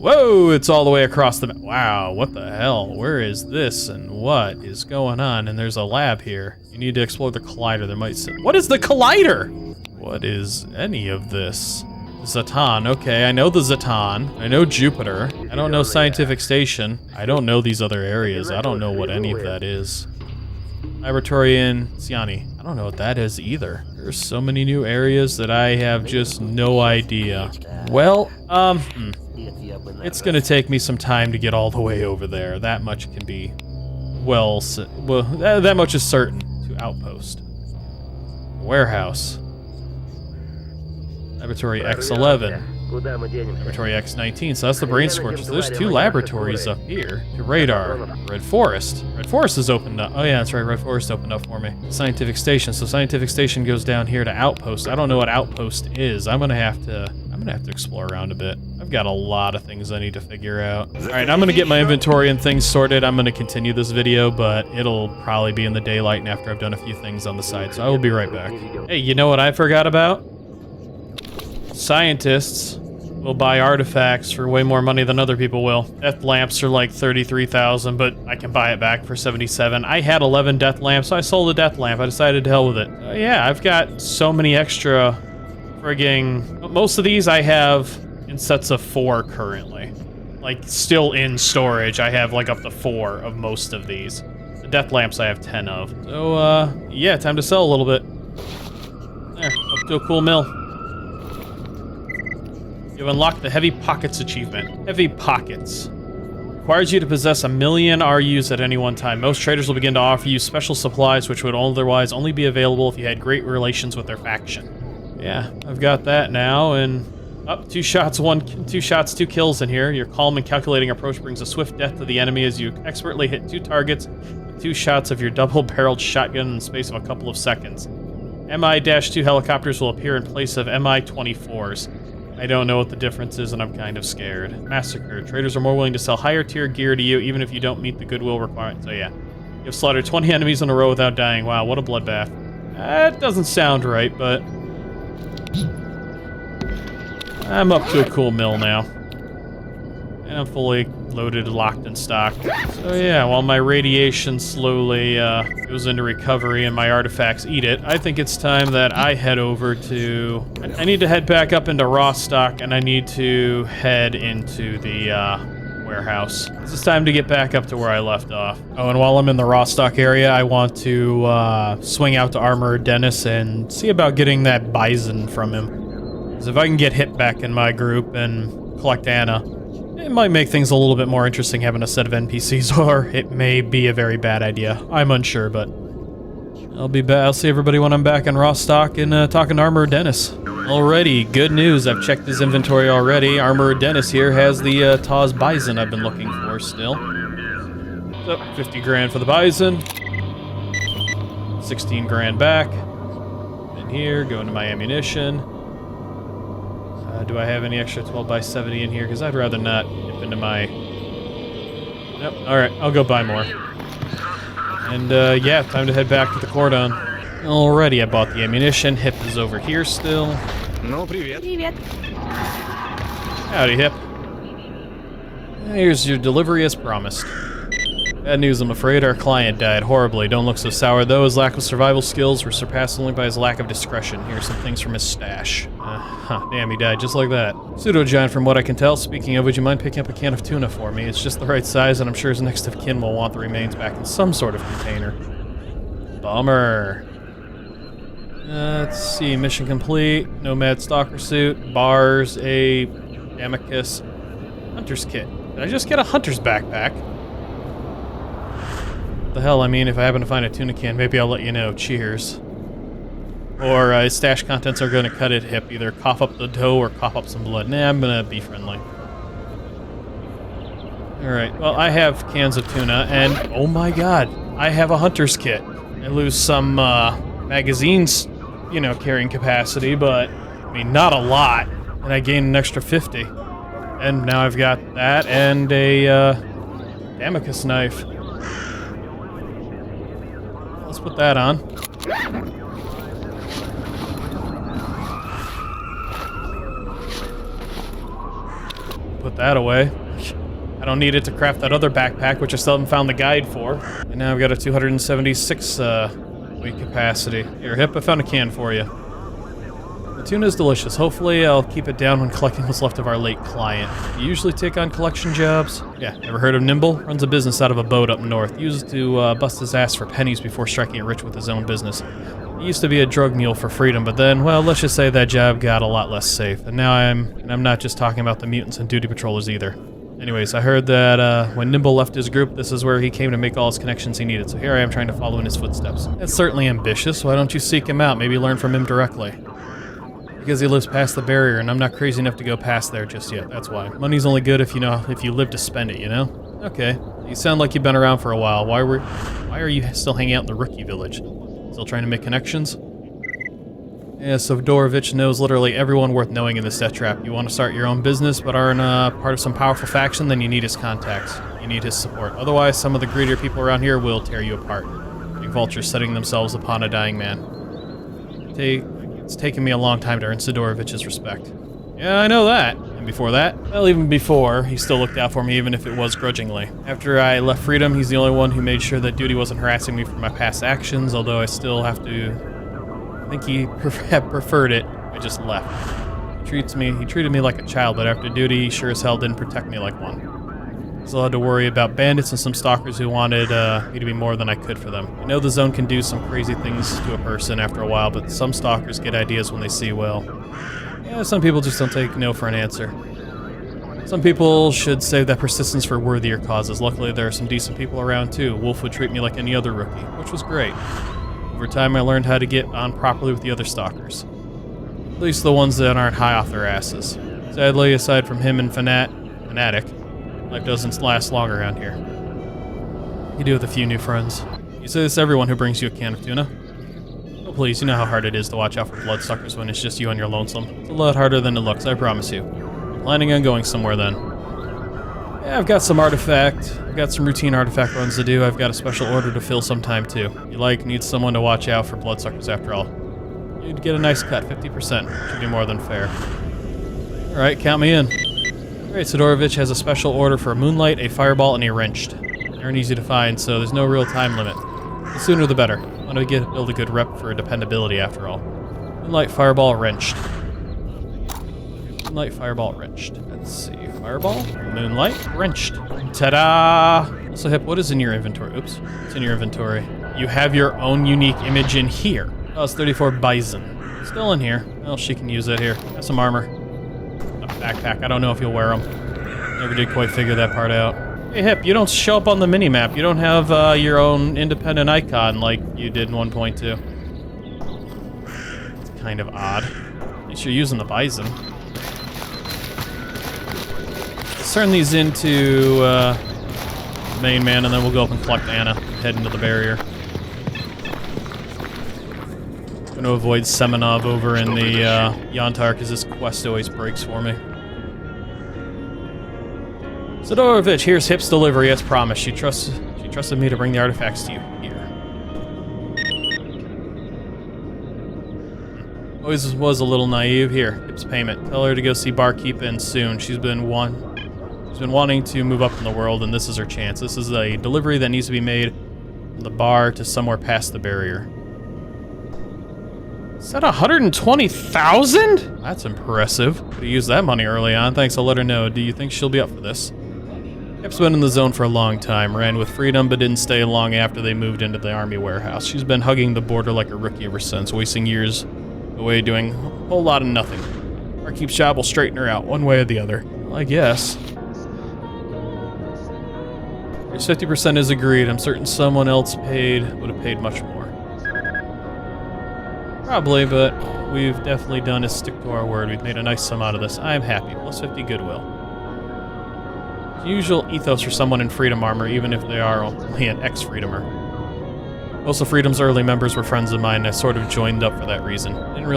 Whoa, it's all the way across the map. Wow, what the hell? Where is this and what is going on? And there's a lab here. You need to explore the collider. There might sit. What is the collider? What is any of this? Zatan. Okay, I know the Zatan. I know Jupiter. I don't know Scientific Station. I don't know these other areas. I don't know what any of that is. Laboratory in Siani. I don't know what that is either. There's so many new areas that I have just no idea. Well, it's gonna take me some time to get all the way over there. That much can be that much is certain. To outpost. Warehouse. Laboratory X11. Laboratory X19. So that's the Brain Scorcher. So there's two laboratories up here. To radar. Red Forest. Red Forest is opened up. Oh yeah, that's right. Red Forest opened up for me. Scientific Station. So Scientific Station goes down here to Outpost. I don't know what Outpost is. I'm gonna have to explore around a bit. I've got a lot of things I need to figure out. All right, I'm gonna get my inventory and things sorted. I'm gonna continue this video, but it'll probably be in the daylight and after I've done a few things on the side. So I will be right back. Hey, you know what I forgot about? Scientists will buy artifacts for way more money than other people will. Death lamps are like 33,000, but I can buy it back for 77. I had 11 death lamps, so I sold a death lamp. I decided to hell with it. Yeah, I've got so many extra frigging... Most of these I have in sets of 4 currently. Like, still in storage, I have like up to 4 of most of these. The death lamps I have 10 of. So, yeah, time to sell a little bit. There, up to a cool mill. You've unlocked the Heavy Pockets achievement. Heavy Pockets. Requires you to possess 1 million RUs at any one time. Most traders will begin to offer you special supplies which would otherwise only be available if you had great relations with their faction. Yeah, I've got that now, and... Up, 2 shots, 2 kills in here. Your calm and calculating approach brings a swift death to the enemy as you expertly hit 2 targets with 2 shots of your double-barreled shotgun in the space of a couple of seconds. MI-2 helicopters will appear in place of MI-24s. I don't know what the difference is, and I'm kind of scared. Massacre. Traders are more willing to sell higher-tier gear to you, even if you don't meet the goodwill requirement. So yeah. You have slaughtered 20 enemies in a row without dying. Wow, what a bloodbath. That doesn't sound right, but... I'm up to a cool mill now. And I'm fully loaded, locked, and stocked. So yeah, while my radiation slowly goes into recovery and my artifacts eat it, I think it's time that I head over to... I need to head back up into raw stock, and I need to head into the warehouse. It's time to get back up to where I left off. Oh, and while I'm in the raw stock area, I want to swing out to Armorer Dennis and see about getting that bison from him. Because if I can get hit back in my group and collect Anna, it might make things a little bit more interesting having a set of NPCs, or it may be a very bad idea. I'm unsure, but I'll see everybody when I'm back in raw stock and talking to Armorer Dennis. Alrighty, good news. I've checked his inventory already. Armorer Dennis here has the Taz Bison I've been looking for still. So, 50 grand for the Bison. 16 grand back. In here, go into my ammunition. Do I have any extra 12x70 in here? Because I'd rather not dip into my... Nope, alright, I'll go buy more. And yeah, time to head back to the cordon. Alrighty, I bought the ammunition. Hip is over here still. Ну, привет. Привет. Howdy, Hip. Here's your delivery as promised. Bad news, I'm afraid. Our client died horribly. Don't look so sour, though. His lack of survival skills were surpassed only by his lack of discretion. Here's some things from his stash. Damn, he died just like that. Pseudo-giant, from what I can tell. Speaking of, would you mind picking up a can of tuna for me? It's just the right size, and I'm sure his next of kin will want the remains back in some sort of container. Bummer. Let's see. Mission complete. Nomad Stalker suit. Bars. A Amicus. Hunter's kit. Did I just get a hunter's backpack? What the hell, I mean, if I happen to find a tuna can, maybe I'll let you know. Cheers. Or his stash contents are going to cut it, Hip. Either cough up the dough or cough up some blood. Nah, I'm going to be friendly. Alright, well, I have cans of tuna, and oh my god, I have a hunter's kit. I lose some magazines, you know, carrying capacity, but, I mean, not a lot. And I gain an extra 50. And now I've got that and a Amicus knife. Let's put that on. Put that away. I don't need it to craft that other backpack, which I still haven't found the guide for. And now I've got a 276 weight capacity. Here, Hip, I found a can for you. The tuna is delicious. Hopefully I'll keep it down when collecting what's left of our late client. You usually take on collection jobs? Yeah, ever heard of Nimble? Runs a business out of a boat up north. Used to bust his ass for pennies before striking it rich with his own business. He used to be a drug mule for freedom, but then, well, let's just say that job got a lot less safe. And now I'm not just talking about the mutants and duty patrollers either. Anyways, I heard that when Nimble left his group, this is where he came to make all his connections he needed. So here I am trying to follow in his footsteps. It's certainly ambitious. Why don't you seek him out? Maybe learn from him directly. Because he lives past the barrier, and I'm not crazy enough to go past there just yet. That's why. Money's only good if you live to spend it, you know? Okay. You sound like you've been around for a while. Why are you still hanging out in the rookie village? Still trying to make connections? Yeah, Sodorovich knows literally everyone worth knowing in this death trap. You want to start your own business, but aren't part of some powerful faction, then you need his contacts. You need his support. Otherwise, some of the greedier people around here will tear you apart. Big vultures setting themselves upon a dying man. It's taken me a long time to earn Sidorovich's respect. Yeah, I know that. And before that? Well, even before, he still looked out for me, even if it was grudgingly. After I left Freedom, he's the only one who made sure that Duty wasn't harassing me for my past actions, although I still have to... I think he preferred it. I just left. He treated me like a child, but after Duty, he sure as hell didn't protect me like one. Still had to worry about bandits and some stalkers who wanted me to be more than I could for them. I know the zone can do some crazy things to a person after a while, but some stalkers get ideas when they see well. Yeah, some people just don't take no for an answer. Some people should save that persistence for worthier causes. Luckily, there are some decent people around too. Wolf would treat me like any other rookie, which was great. Over time, I learned how to get on properly with the other stalkers. At least the ones that aren't high off their asses. Sadly, aside from him and Fanatic, life doesn't last long around here. You do with a few new friends. You say this to everyone who brings you a can of tuna. Oh please, you know how hard it is to watch out for bloodsuckers when it's just you and your lonesome. It's a lot harder than it looks, I promise you. I'm planning on going somewhere then. Yeah, I've got some routine artifact runs to do. I've got a special order to fill sometime too. You need someone to watch out for bloodsuckers after all. You'd get a nice cut, 50%. Should be more than fair. Alright, count me in. Alright, Sidorovich has a special order for a Moonlight, a Fireball, and a Wrenched. They aren't easy to find, so there's no real time limit. The sooner the better. I want to build a good rep for dependability after all. Moonlight, Fireball, Wrenched. Moonlight, Fireball, Wrenched. Let's see. Fireball, Moonlight, Wrenched. Ta-da! Also, Hip, what is in your inventory? Oops. What's in your inventory? You have your own unique image in here. Oh, it's 34 Bison. Still in here. Well, she can use that here. Got some armor. A backpack. I don't know if you'll wear them. Never did quite figure that part out. Hey, Hip, you don't show up on the minimap. You don't have your own independent icon like you did in 1.2. It's kind of odd. At least you're using the Bison. Let's turn these into the main man, and then we'll go up and collect Anna, head into the barrier. I'm gonna avoid Semenov over in the Yantar, because this quest always breaks for me. Sidorovich, here's Hip's delivery as promised. She trusted me to bring the artifacts to you here. Always was a little naive. Here, Hip's payment. Tell her to go see Barkeep in soon. She's been wanting to move up in the world, and this is her chance. This is a delivery that needs to be made from the bar to somewhere past the barrier. Is that 120,000? That's impressive. Could have used that money early on. Thanks, I'll let her know. Do you think she'll be up for this? Hip's been in the zone for a long time. Ran with freedom, but didn't stay long after they moved into the army warehouse. She's been hugging the border like a rookie ever since, wasting years away doing a whole lot of nothing. Barkeep's job will straighten her out, one way or the other. Well, I guess. Here's 50% is agreed. I'm certain someone else would have paid much more. Probably, but we've definitely done is stick to our word. We've made a nice sum out of this. I'm happy. Plus 50 goodwill. Usual ethos for someone in Freedom Armor, even if they are only an ex-Freedomer. Most of Freedom's early members were friends of mine, and I sort of joined up for that reason. Didn't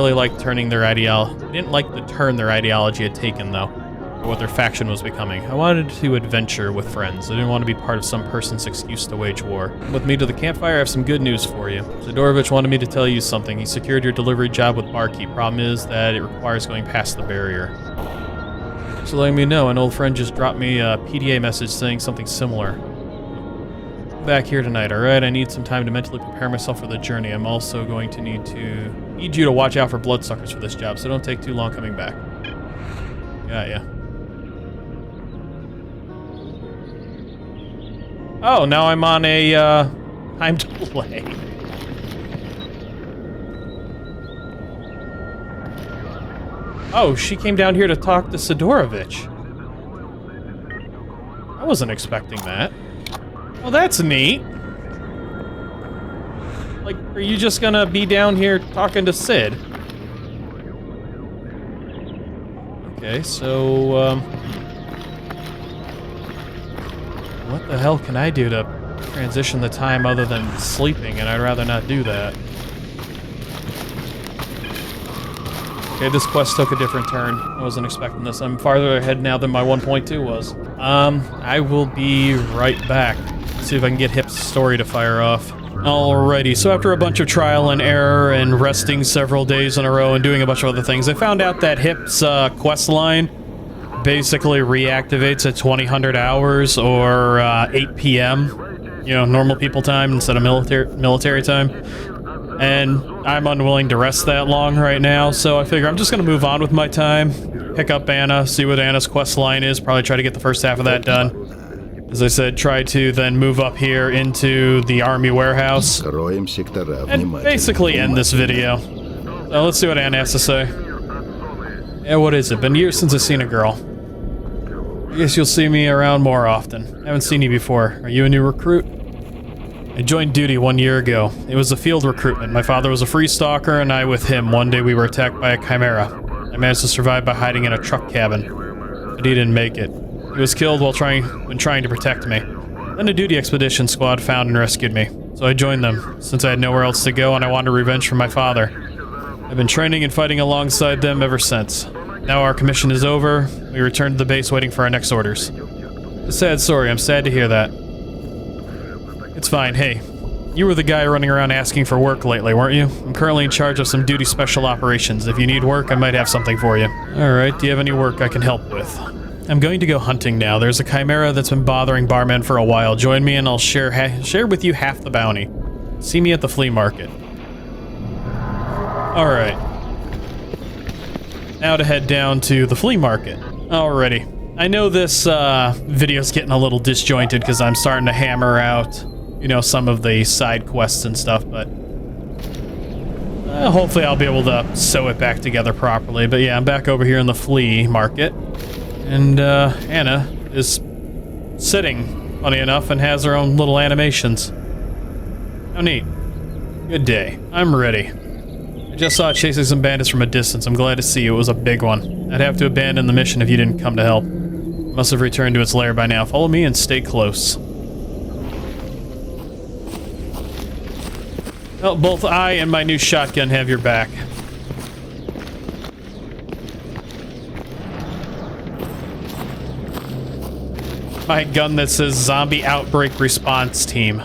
like the turn their ideology had taken, though, or what their faction was becoming. I wanted to adventure with friends. I didn't want to be part of some person's excuse to wage war. With me to the campfire, I have some good news for you. Sidorovich wanted me to tell you something. He secured your delivery job with Barkeep. Problem is that it requires going past the barrier. So letting me know, an old friend just dropped me a PDA message saying something similar. I'm back here tonight, alright? I need some time to mentally prepare myself for the journey. I'm also going to need you to watch out for bloodsuckers for this job, so don't take too long coming back. Yeah. Oh, now I'm on a time delay. Oh, she came down here to talk to Sidorovich. I wasn't expecting that. Oh, that's neat. Like, are you just gonna be down here talking to Sid? Okay, so, what the hell can I do to transition the time other than sleeping, and I'd rather not do that. Okay, this quest took a different turn. I wasn't expecting this. I'm farther ahead now than my 1.2 was. I will be right back. See if I can get Hip's story to fire off. Alrighty, so after a bunch of trial and error and resting several days in a row and doing a bunch of other things, I found out that Hip's quest line basically reactivates at 2000 hours or 8 p.m. You know, normal people time instead of military time. And I'm unwilling to rest that long right now, so I figure I'm just going to move on with my time, pick up Anna, see what Anna's quest line is, probably try to get the first half of that done. As I said, try to then move up here into the army warehouse and basically end this video. So let's see what Anna has to say. Yeah, what is it? Been years since I've seen a girl. I guess you'll see me around more often. I haven't seen you before. Are you a new recruit? I joined duty 1 year ago. It was a field recruitment. My father was a free stalker and I with him. One day we were attacked by a chimera. I managed to survive by hiding in a truck cabin, but he didn't make it. He was killed when trying to protect me. Then a duty expedition squad found and rescued me, so I joined them, since I had nowhere else to go and I wanted revenge from my father. I've been training and fighting alongside them ever since. Now our commission is over, we return to the base waiting for our next orders. A sad story, I'm sad to hear that. It's fine, hey. You were the guy running around asking for work lately, weren't you? I'm currently in charge of some duty special operations. If you need work, I might have something for you. Alright, do you have any work I can help with? I'm going to go hunting now. There's a chimera that's been bothering barmen for a while. Join me and I'll share with you half the bounty. See me at the flea market. Alright. Now to head down to the flea market. Alrighty. I know this video's getting a little disjointed because I'm starting to hammer out, you know, some of the side quests and stuff, but hopefully I'll be able to sew it back together properly. But yeah, I'm back over here in the flea market, and Anna is sitting, funny enough, and has her own little animations. How neat. Good day. I'm ready. I just saw it chasing some bandits from a distance. I'm glad to see you. It was a big one. I'd have to abandon the mission if you didn't come to help. It must have returned to its lair by now. Follow me and stay close. Well, both I and my new shotgun have your back. My gun that says Zombie Outbreak Response Team.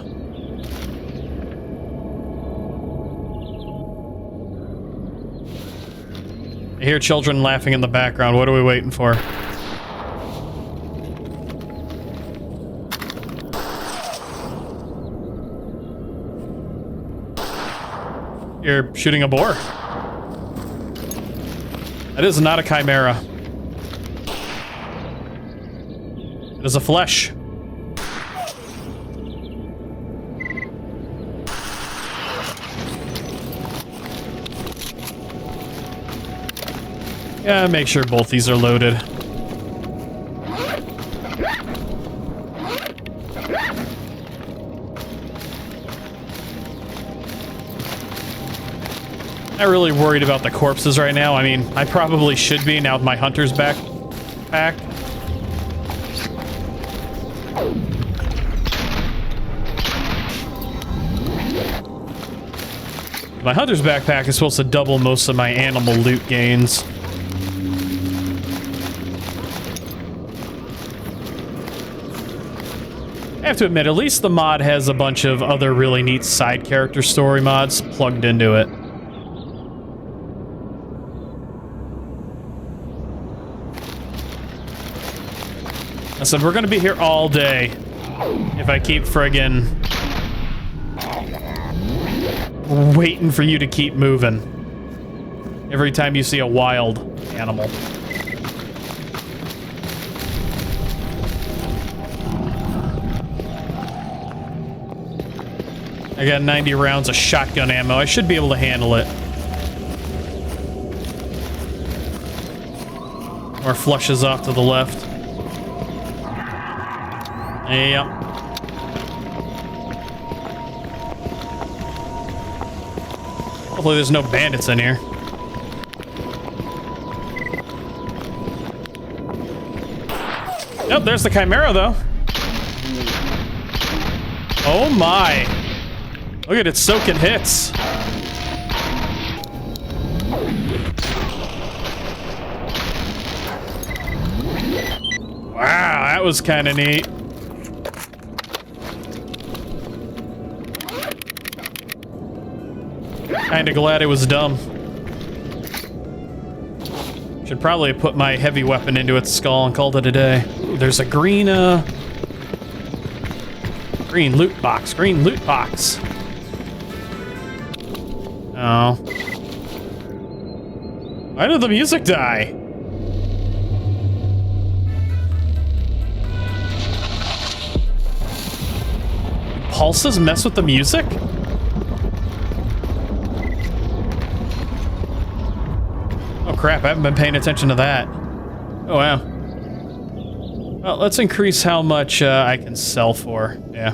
I hear children laughing in the background. What are we waiting for? You're shooting a boar. That is not a chimera. It is a flesh. Yeah, make sure both these are loaded. Not really worried about the corpses right now. I mean, I probably should be now with my hunter's backpack. My hunter's backpack is supposed to double most of my animal loot gains. I have to admit, at least the mod has a bunch of other really neat side character story mods plugged into it. I said, we're gonna be here all day if I keep friggin' waiting for you to keep moving every time you see a wild animal. I got 90 rounds of shotgun ammo. I should be able to handle it. More flushes off to the left. Yep. Hopefully there's no bandits in here. Nope, there's the chimera though. Oh my. Look at it soaking hits. Wow, that was kind of neat. Kinda glad it was dumb. Should probably have put my heavy weapon into its skull and called it a day. Ooh, there's a green loot box. Green loot box. Oh. Why did the music die? Pulses mess with the music? Oh crap, I haven't been paying attention to that. Oh wow. Well, let's increase how much I can sell for. Yeah.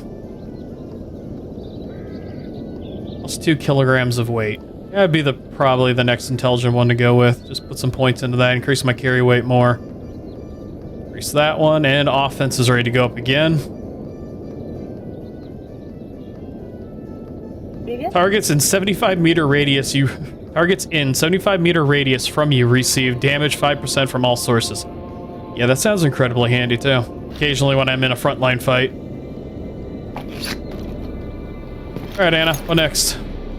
Plus 2 kilograms of weight. That'd be probably the next intelligent one to go with. Just put some points into that, increase my carry weight more. Increase that one, and offense is ready to go up again. Targets in 75-meter radius from you receive damage 5% from all sources. Yeah, that sounds incredibly handy too. Occasionally when I'm in a frontline fight. Alright, Anna, what next?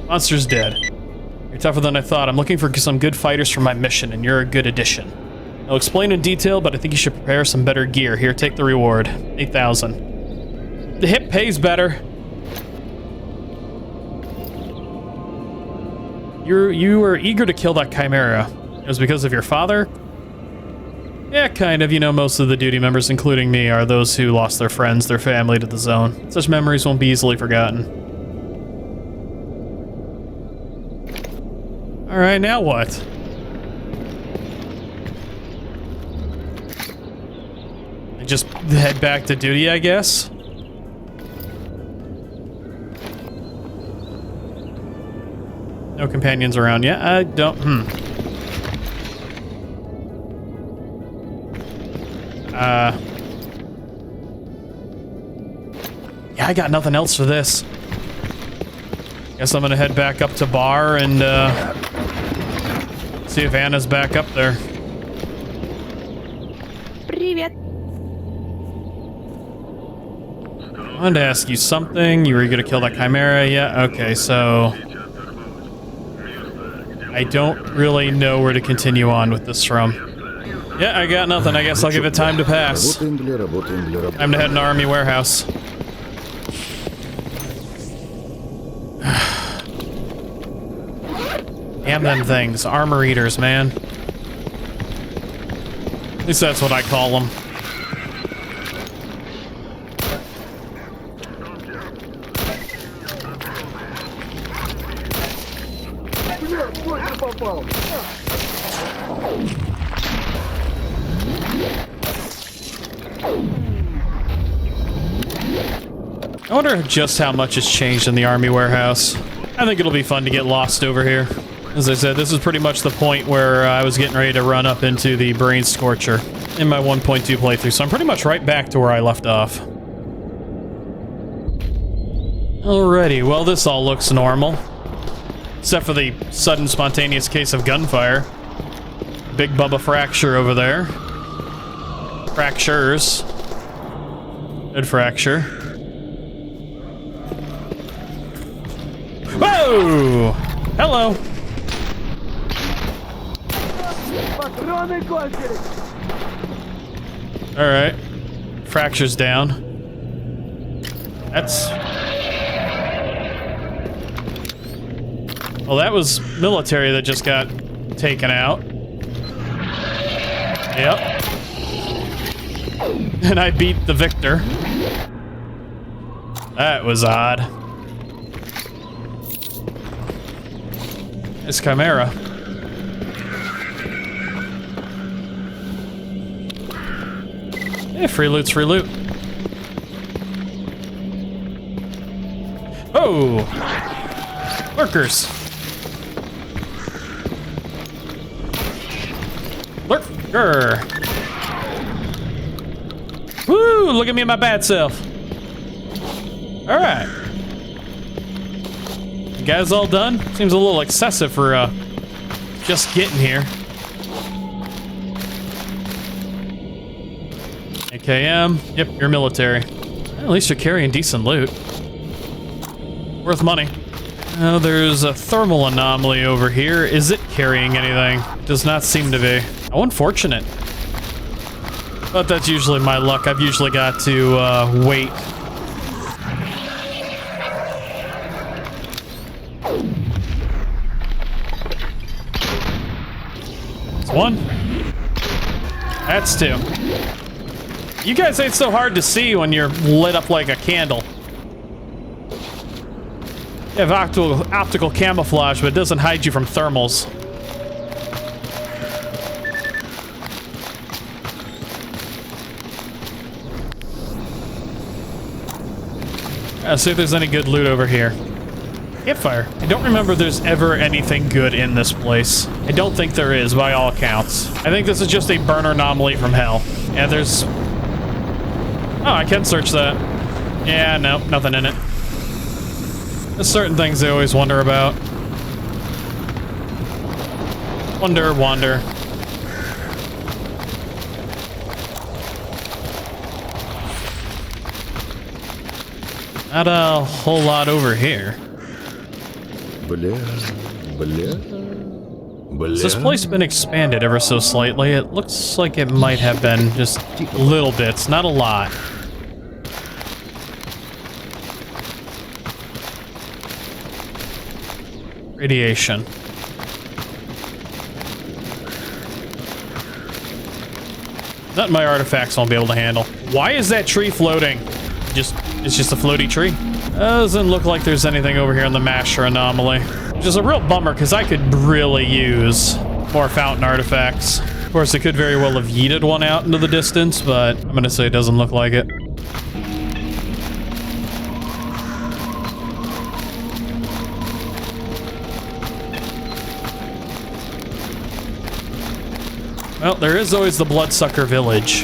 Monster's dead. You're tougher than I thought. I'm looking for some good fighters for my mission, and you're a good addition. I'll explain in detail, but I think you should prepare some better gear. Here, take the reward. 8,000. The hip pays better. You were eager to kill that chimera. It was because of your father? Yeah, kind of. You know, most of the duty members, including me, are those who lost their friends, their family to the zone. Such memories won't be easily forgotten. Alright, now what? I just head back to duty, I guess? No companions around yet. I don't... Yeah, I got nothing else for this. Guess I'm gonna head back up to bar and, see if Anna's back up there. Привет. I wanted to ask you something. You were gonna kill that chimera? Yeah, okay, so... I don't really know where to continue on with this from. Yeah, I got nothing. I guess I'll give it time to pass. Time to head to Army Warehouse. Damn them things. Armor eaters, man. At least that's what I call them. I wonder just how much has changed in the Army Warehouse. I think it'll be fun to get lost over here. As I said, this is pretty much the point where I was getting ready to run up into the Brain Scorcher in my 1.2 playthrough, so I'm pretty much right back to where I left off. Alrighty, well this all looks normal. Except for the sudden spontaneous case of gunfire. Big Bubba fracture over there. Fractures. Good fracture. Whoa! Hello! Alright. Fracture's down. That's... Well, that was military that just got taken out. Yep. And I beat the victor. That was odd. It's Chimera. Hey, free loot's free loot. Oh! Lurkers! Lurker! Woo! Look at me and my bad self. Alright. You guys all done? Seems a little excessive for, just getting here. AKM. Yep, you're military. Well, at least you're carrying decent loot. Worth money. Oh, there's a thermal anomaly over here. Is it carrying anything? Does not seem to be. How unfortunate. But that's usually my luck. I've usually got to, wait. That's one. That's two. You guys ain't so hard to see when you're lit up like a candle. You have optical camouflage, but it doesn't hide you from thermals. See if there's any good loot over here. Campfire. I don't remember there's ever anything good in this place. I don't think there is, by all accounts. I think this is just a burner anomaly from hell. Yeah, there's... Oh, I can search that. Yeah, no, nothing in it. There's certain things I always wonder about. Wander. Not a whole lot over here. Has this place been expanded ever so slightly? It looks like it might have been just little bits, not a lot. Radiation. Nothing my artifacts won't be able to handle. Why is that tree floating? It's just a floaty tree. Doesn't look like there's anything over here in the Masher Anomaly. Which is a real bummer, because I could really use more fountain artifacts. Of course, I could very well have yeeted one out into the distance, but I'm gonna say it doesn't look like it. Well, there is always the Bloodsucker Village.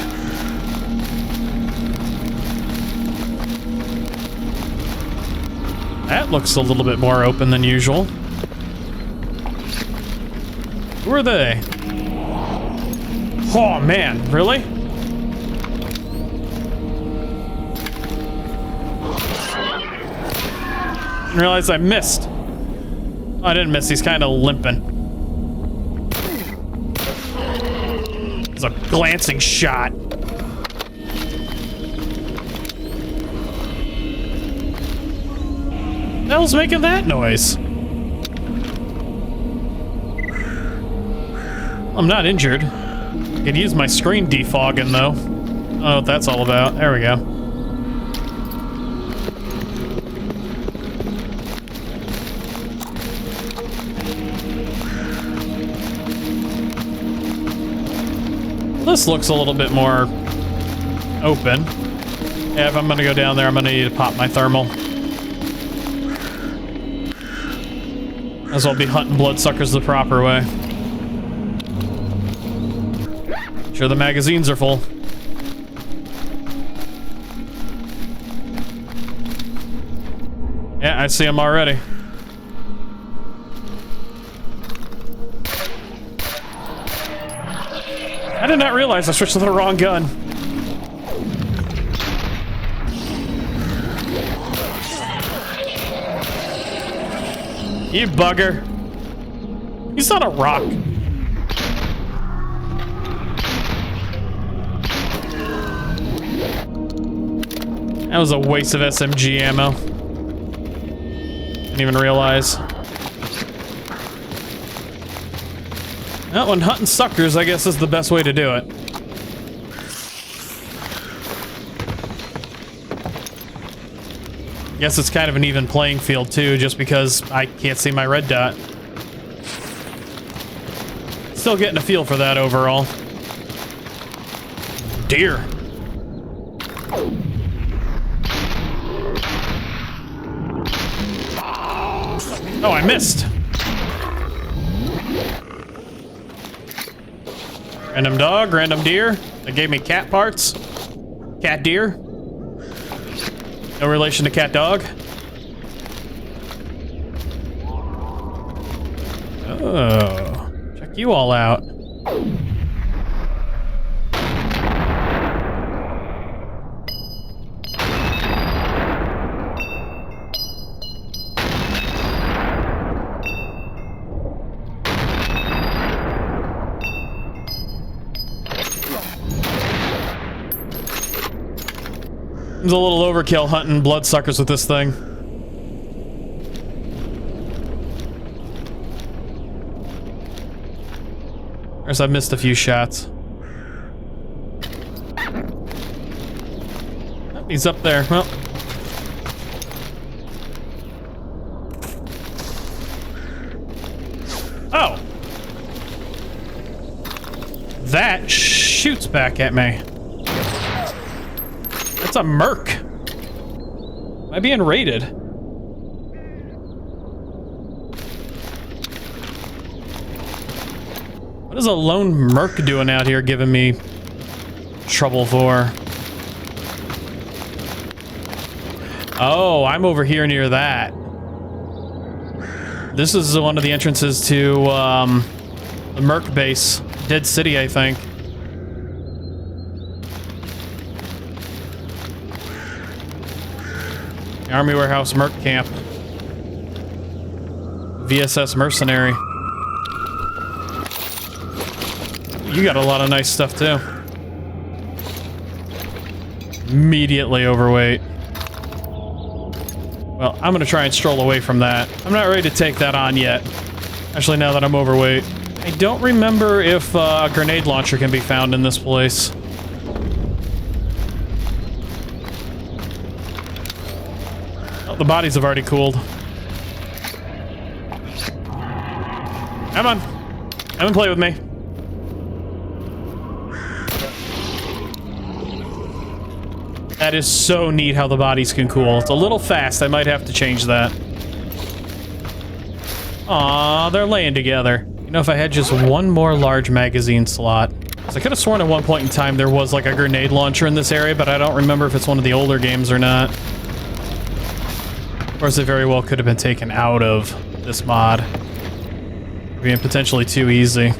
That looks a little bit more open than usual. Who are they? Oh, man. Really? Didn't realize I missed. Oh, I didn't miss. He's kind of limping. It's a glancing shot. What the hell's making that noise? I'm not injured. I could use my screen defogging though. I don't know what that's all about. There we go. This looks a little bit more open. Yeah, if I'm gonna go down there, I'm gonna need to pop my thermal. As well be hunting bloodsuckers the proper way. Sure, the magazines are full. Yeah, I see them already. I did not realize I switched to the wrong gun. You bugger. He's not a rock. That was a waste of SMG ammo. Didn't even realize. Well, when hunting suckers, I guess is the best way to do it. Guess it's kind of an even playing field too, just because I can't see my red dot. Still getting a feel for that overall. Deer. Oh, I missed. Random dog, random deer. They gave me cat parts. Cat deer. No relation to cat dog. Oh, check you all out. It's a little overkill hunting bloodsuckers with this thing. Of course, I've missed a few shots. Oh, he's up there. Well. Oh. That shoots back at me. That's a merc. Am I being raided? What is a lone merc doing out here giving me trouble for? Oh, I'm over here near that. This is one of the entrances to the merc base. Dead City, I think. Army Warehouse Merc Camp. VSS Mercenary. You got a lot of nice stuff too. Immediately overweight. Well, I'm gonna try and stroll away from that. I'm not ready to take that on yet. Especially now that I'm overweight. I don't remember if a grenade launcher can be found in this place. The bodies have already cooled. Come on. Come and play with me. That is so neat how the bodies can cool. It's a little fast. I might have to change that. Aw, they're laying together. You know, if I had just one more large magazine slot. So I could have sworn at one point in time there was like a grenade launcher in this area, but I don't remember if it's one of the older games or not. Of course, it very well could have been taken out of this mod. Being potentially too easy. I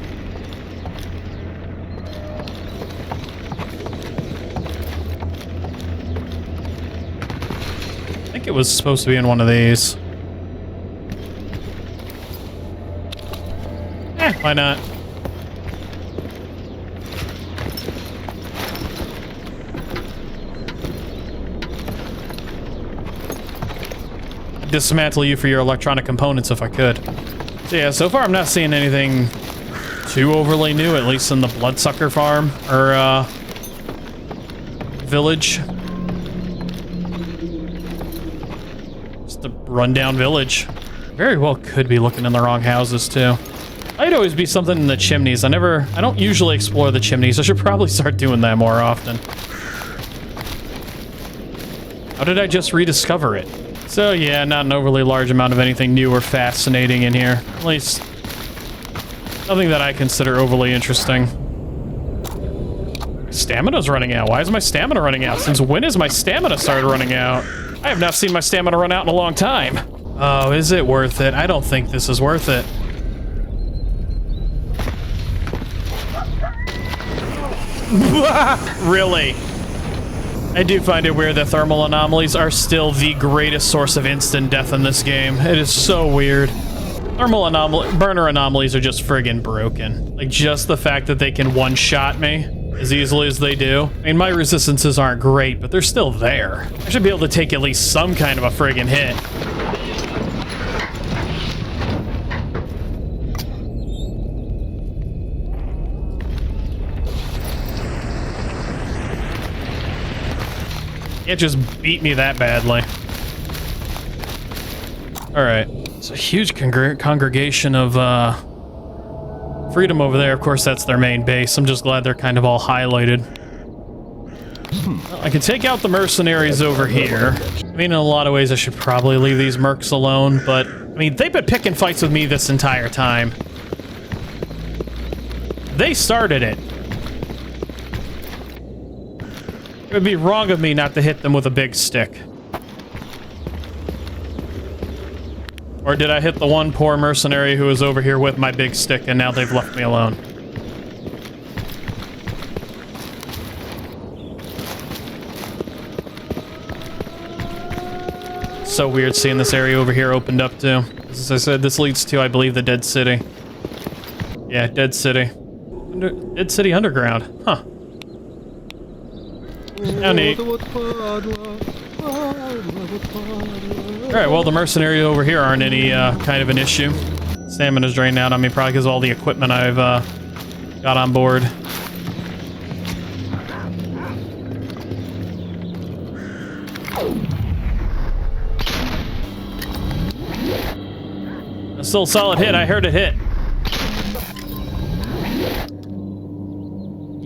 think it was supposed to be in one of these. Why not? Dismantle you for your electronic components if I could. So yeah, so far I'm not seeing anything too overly new, at least in the Bloodsucker farm, or, village. Just a rundown village. Very well could be looking in the wrong houses, too. Might always be something in the chimneys. I don't usually explore the chimneys. I should probably start doing that more often. How did I just rediscover it? So yeah, not an overly large amount of anything new or fascinating in here. At least, nothing that I consider overly interesting. Stamina's running out. Why is my stamina running out? Since when has my stamina started running out? I have not seen my stamina run out in a long time. Oh, is it worth it? I don't think this is worth it. Really? I do find it weird that thermal anomalies are still the greatest source of instant death in this game. It is so weird. Burner anomalies are just friggin' broken. Like, just the fact that they can one-shot me as easily as they do. I mean, my resistances aren't great, but they're still there. I should be able to take at least some kind of a friggin' hit. Can't just beat me that badly. Alright. It's a huge congregation of Freedom over there. Of course, that's their main base. I'm just glad they're kind of all highlighted. Well, I can take out the mercenaries over here. I mean, in a lot of ways, I should probably leave these mercs alone, but I mean, they've been picking fights with me this entire time. They started it. It would be wrong of me not to hit them with a big stick. Or did I hit the one poor mercenary who was over here with my big stick and now they've left me alone? So weird seeing this area over here opened up too. As I said, this leads to, I believe, the Dead City. Yeah, Dead City. Dead City Underground. Huh. How neat. Alright, well, the mercenaries over here aren't any kind of an issue. Stamina's drained out on me, probably because of all the equipment I've got on board. That's still a solid hit. I heard it hit.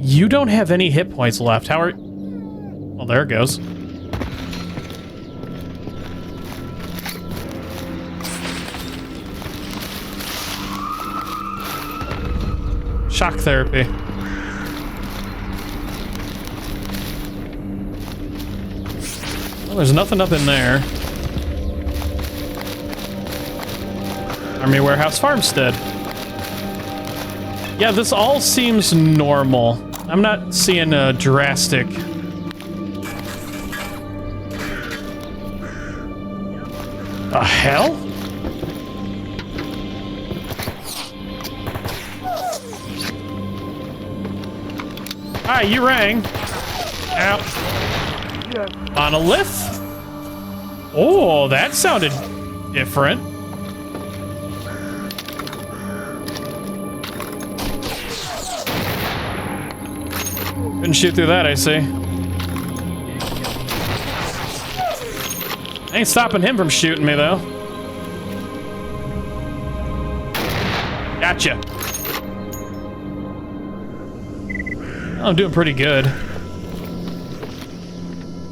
You don't have any hit points left. How are... Well, there it goes. Shock therapy. Well, there's nothing up in there. Army Warehouse Farmstead. Yeah, this all seems normal. I'm not seeing a drastic... The hell? Hi, you rang. Ow. Monolith? Oh, that sounded different. Couldn't shoot through that, I see. Ain't stopping him from shooting me, though. Gotcha. I'm doing pretty good.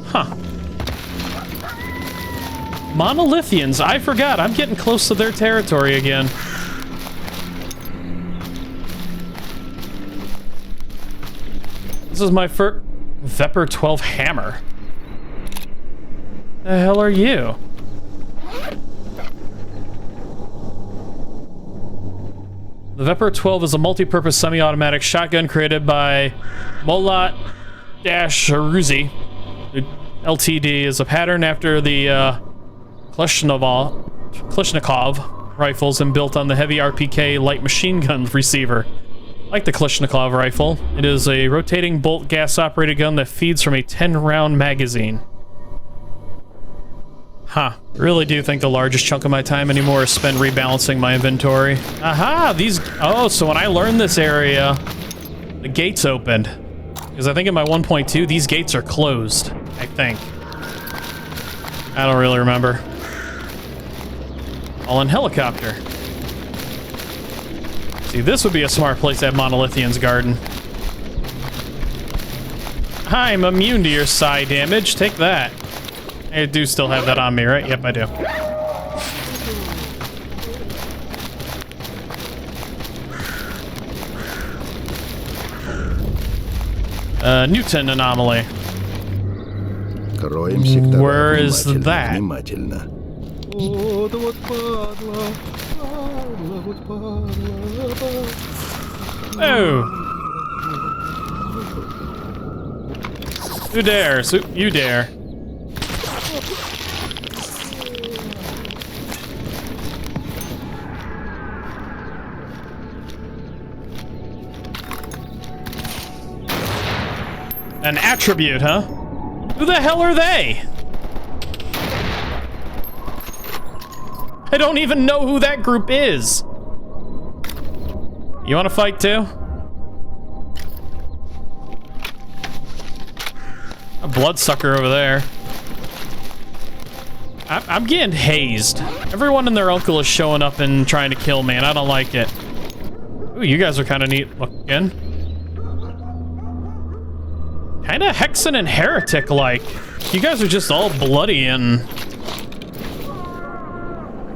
Huh. Monolithians, I forgot. I'm getting close to their territory again. This is my first Vepr 12 hammer. The hell are you? The Vepr 12 is a multi-purpose semi-automatic shotgun created by Molat Ruzi. LTD is a pattern after the Kalashnikov rifles and built on the heavy RPK light machine gun receiver. Like the Kalashnikov rifle, it is a rotating bolt gas-operated gun that feeds from a 10-round magazine. Huh. Really do think the largest chunk of my time anymore is spent rebalancing my inventory. Aha! These... Oh, so when I learned this area, the gates opened. Because I think in my 1.2, these gates are closed. I think. I don't really remember. All in helicopter. See, this would be a smart place to have Monolithian's garden. I'm immune to your psi damage. Take that. I do still have that on me, right? Yep, I do. Newton Anomaly. Where is that? Oh! Who dares? You dare. An attribute, huh? Who the hell are they? I don't even know who that group is. You want to fight too? A bloodsucker over there. I'm getting hazed. Everyone and their uncle is showing up and trying to kill me, and I don't like it. Ooh, you guys are kind of neat looking. Kind of Hexen and Heretic-like. You guys are just all bloody and...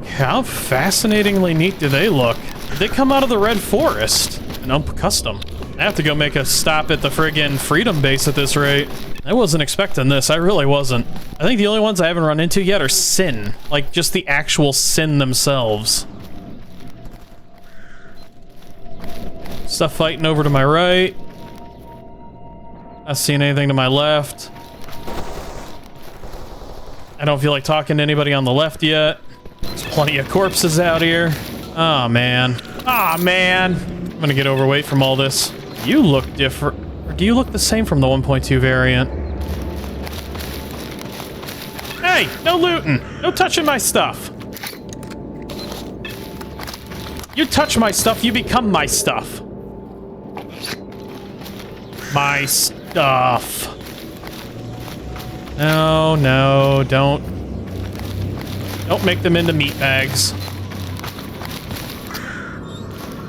How fascinatingly neat do they look? They come out of the Red Forest and custom. I have to go make a stop at the friggin' Freedom Base at this rate. I wasn't expecting this. I really wasn't. I think the only ones I haven't run into yet are Sin. Like, just the actual Sin themselves. Stuff fighting over to my right. Not seeing anything to my left. I don't feel like talking to anybody on the left yet. There's plenty of corpses out here. Oh, man. Ah, man. I'm gonna get overweight from all this. You look different. Or do you look the same from the 1.2 variant? Hey, no looting. No touching my stuff. You touch my stuff, you become my stuff. My stuff. No, no, don't make them into meat bags.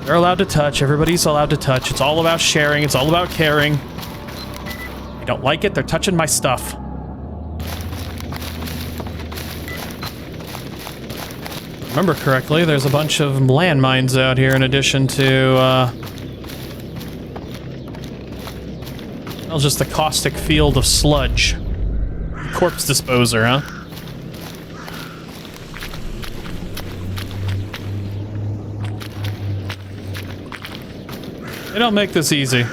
They're allowed to touch. Everybody's allowed to touch. It's all about sharing. It's all about caring. I don't like it. They're touching my stuff. Remember correctly, there's a bunch of landmines out here in addition to, well, just a caustic field of sludge. Corpse disposer, huh? They don't make this easy.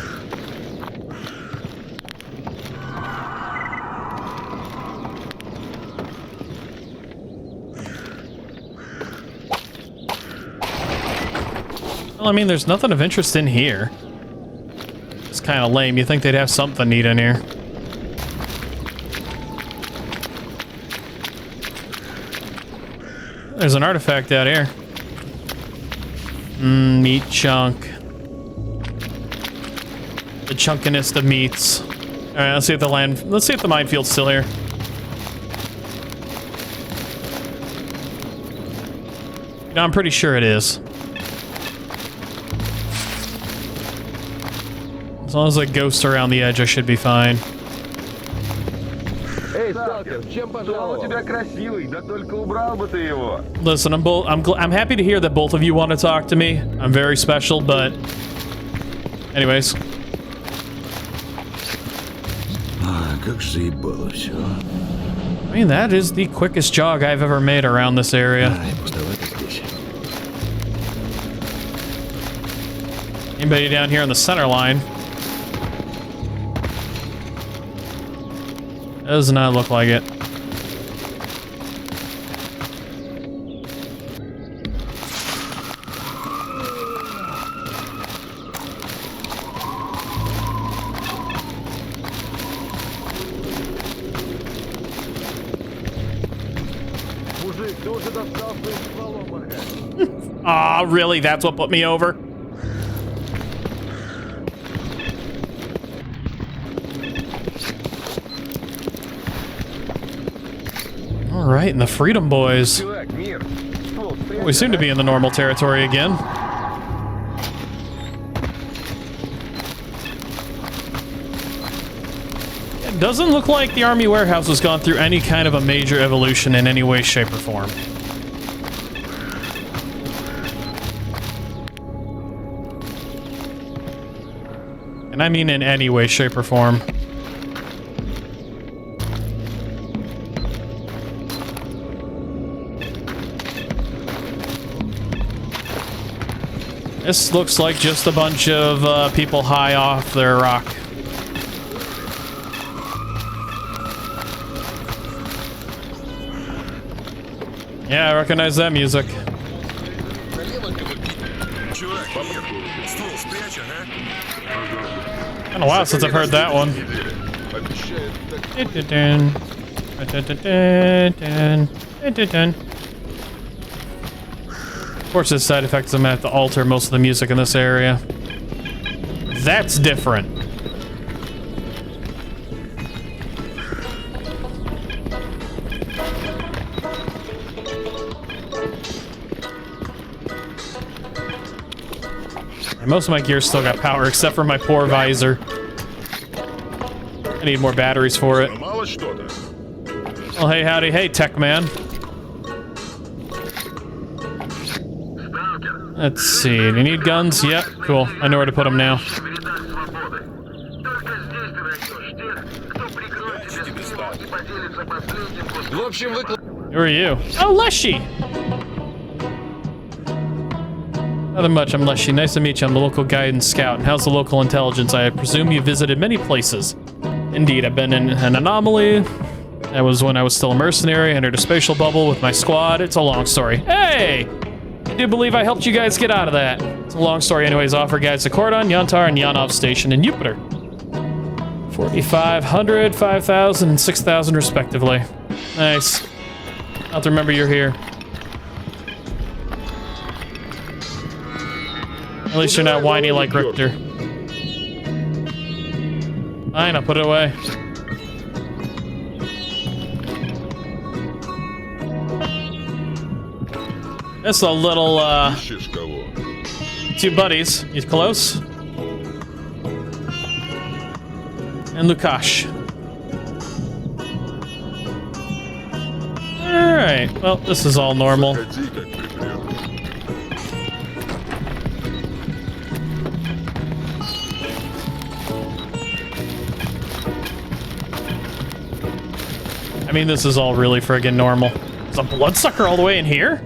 Well, I mean, there's nothing of interest in here. It's kind of lame. You think they'd have something neat in here. There's an artifact out here. Meat chunk. The chunkinest of meats. Alright, let's see if the minefield's still here. No, I'm pretty sure it is. As long as I ghost around the edge, I should be fine. Эй, Сталкер, чем пожаловал? У тебя красивый, да только убрал бы ты его. Listen, I'm happy to hear that both of you want to talk to me. I'm very special, but anyways. как же заебало все. I mean, that is the quickest jog I've ever made around this area. Ай, пустовато здесь. Anybody down here on the center line? Does not look like it. Ah, really? That's what put me over? All right, and the Freedom Boys. We seem to be in the normal territory again. It doesn't look like the Army Warehouse has gone through any kind of a major evolution in any way, shape, or form. And I mean in any way, shape, or form. This looks like just a bunch of people high off their rock. Yeah, I recognize that music. Been a while since I've heard that one. Of course, this side effect is I'm gonna have to alter most of the music in this area. That's different. And most of my gear still got power, except for my poor visor. I need more batteries for it. Oh, hey, howdy. Hey, tech man. Let's see. Do you need guns? Yep. Cool. I know where to put them now. Who are you? Oh, Leshy! Nothing much. I'm Leshy. Nice to meet you. I'm the local guide and scout. And how's the local intelligence? I presume you visited many places. Indeed, I've been in an anomaly. That was when I was still a mercenary. I entered a spatial bubble with my squad. It's a long story. Hey! I do believe I helped you guys get out of that. It's a long story anyways. Offer guides to Kordon, Yantar, and Yanov Station in Jupiter. 4,500, 5,000, and 6,000 respectively. Nice. I'll have to remember you're here. At least you're not whiny like Richter. Fine, I'll put it away. That's a little, two buddies. You close? And Lukash. Alright, well, this is all normal. I mean, this is all really friggin' normal. Is a bloodsucker all the way in here?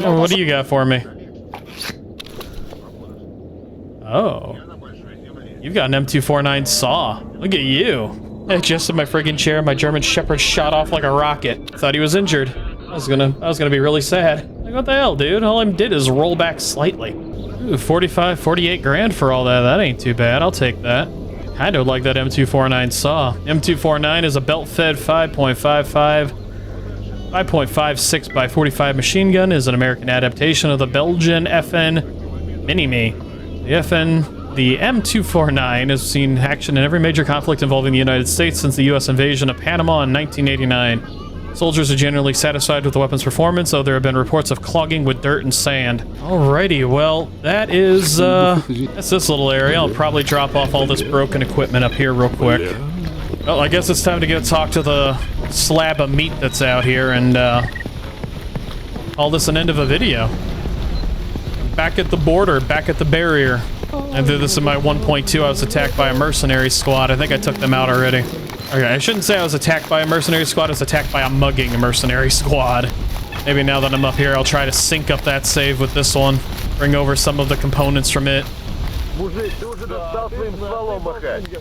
Oh, what do you got for me? Oh. You've got an M249 saw. Look at you. I adjusted my friggin' chair. My German Shepherd shot off like a rocket. Thought he was injured. I was gonna be really sad. Like, what the hell, dude? All I did is roll back slightly. Ooh, 45, 48 grand for all that. That ain't too bad. I'll take that. Kind of like that M249 saw. M249 is a belt-fed 5.56 by 45 machine gun, is an American adaptation of the Belgian FN Mini-Me. The M249 has seen action in every major conflict involving the United States since the U.S. invasion of Panama in 1989. Soldiers are generally satisfied with the weapon's performance, though there have been reports of clogging with dirt and sand. Alrighty, well, that is, that's this little area. I'll probably drop off all this broken equipment up here real quick. Well, I guess it's time to go talk to the slab of meat that's out here and, call this an end of a video. back at the border, back at the barrier. I did this in my 1.2. I was attacked by a mercenary squad. I think I took them out already. Okay, I shouldn't say I was attacked by a mercenary squad. I was attacked by a mugging mercenary squad. Maybe now that I'm up here, I'll try to sync up that save with this one. Bring over some of the components from it.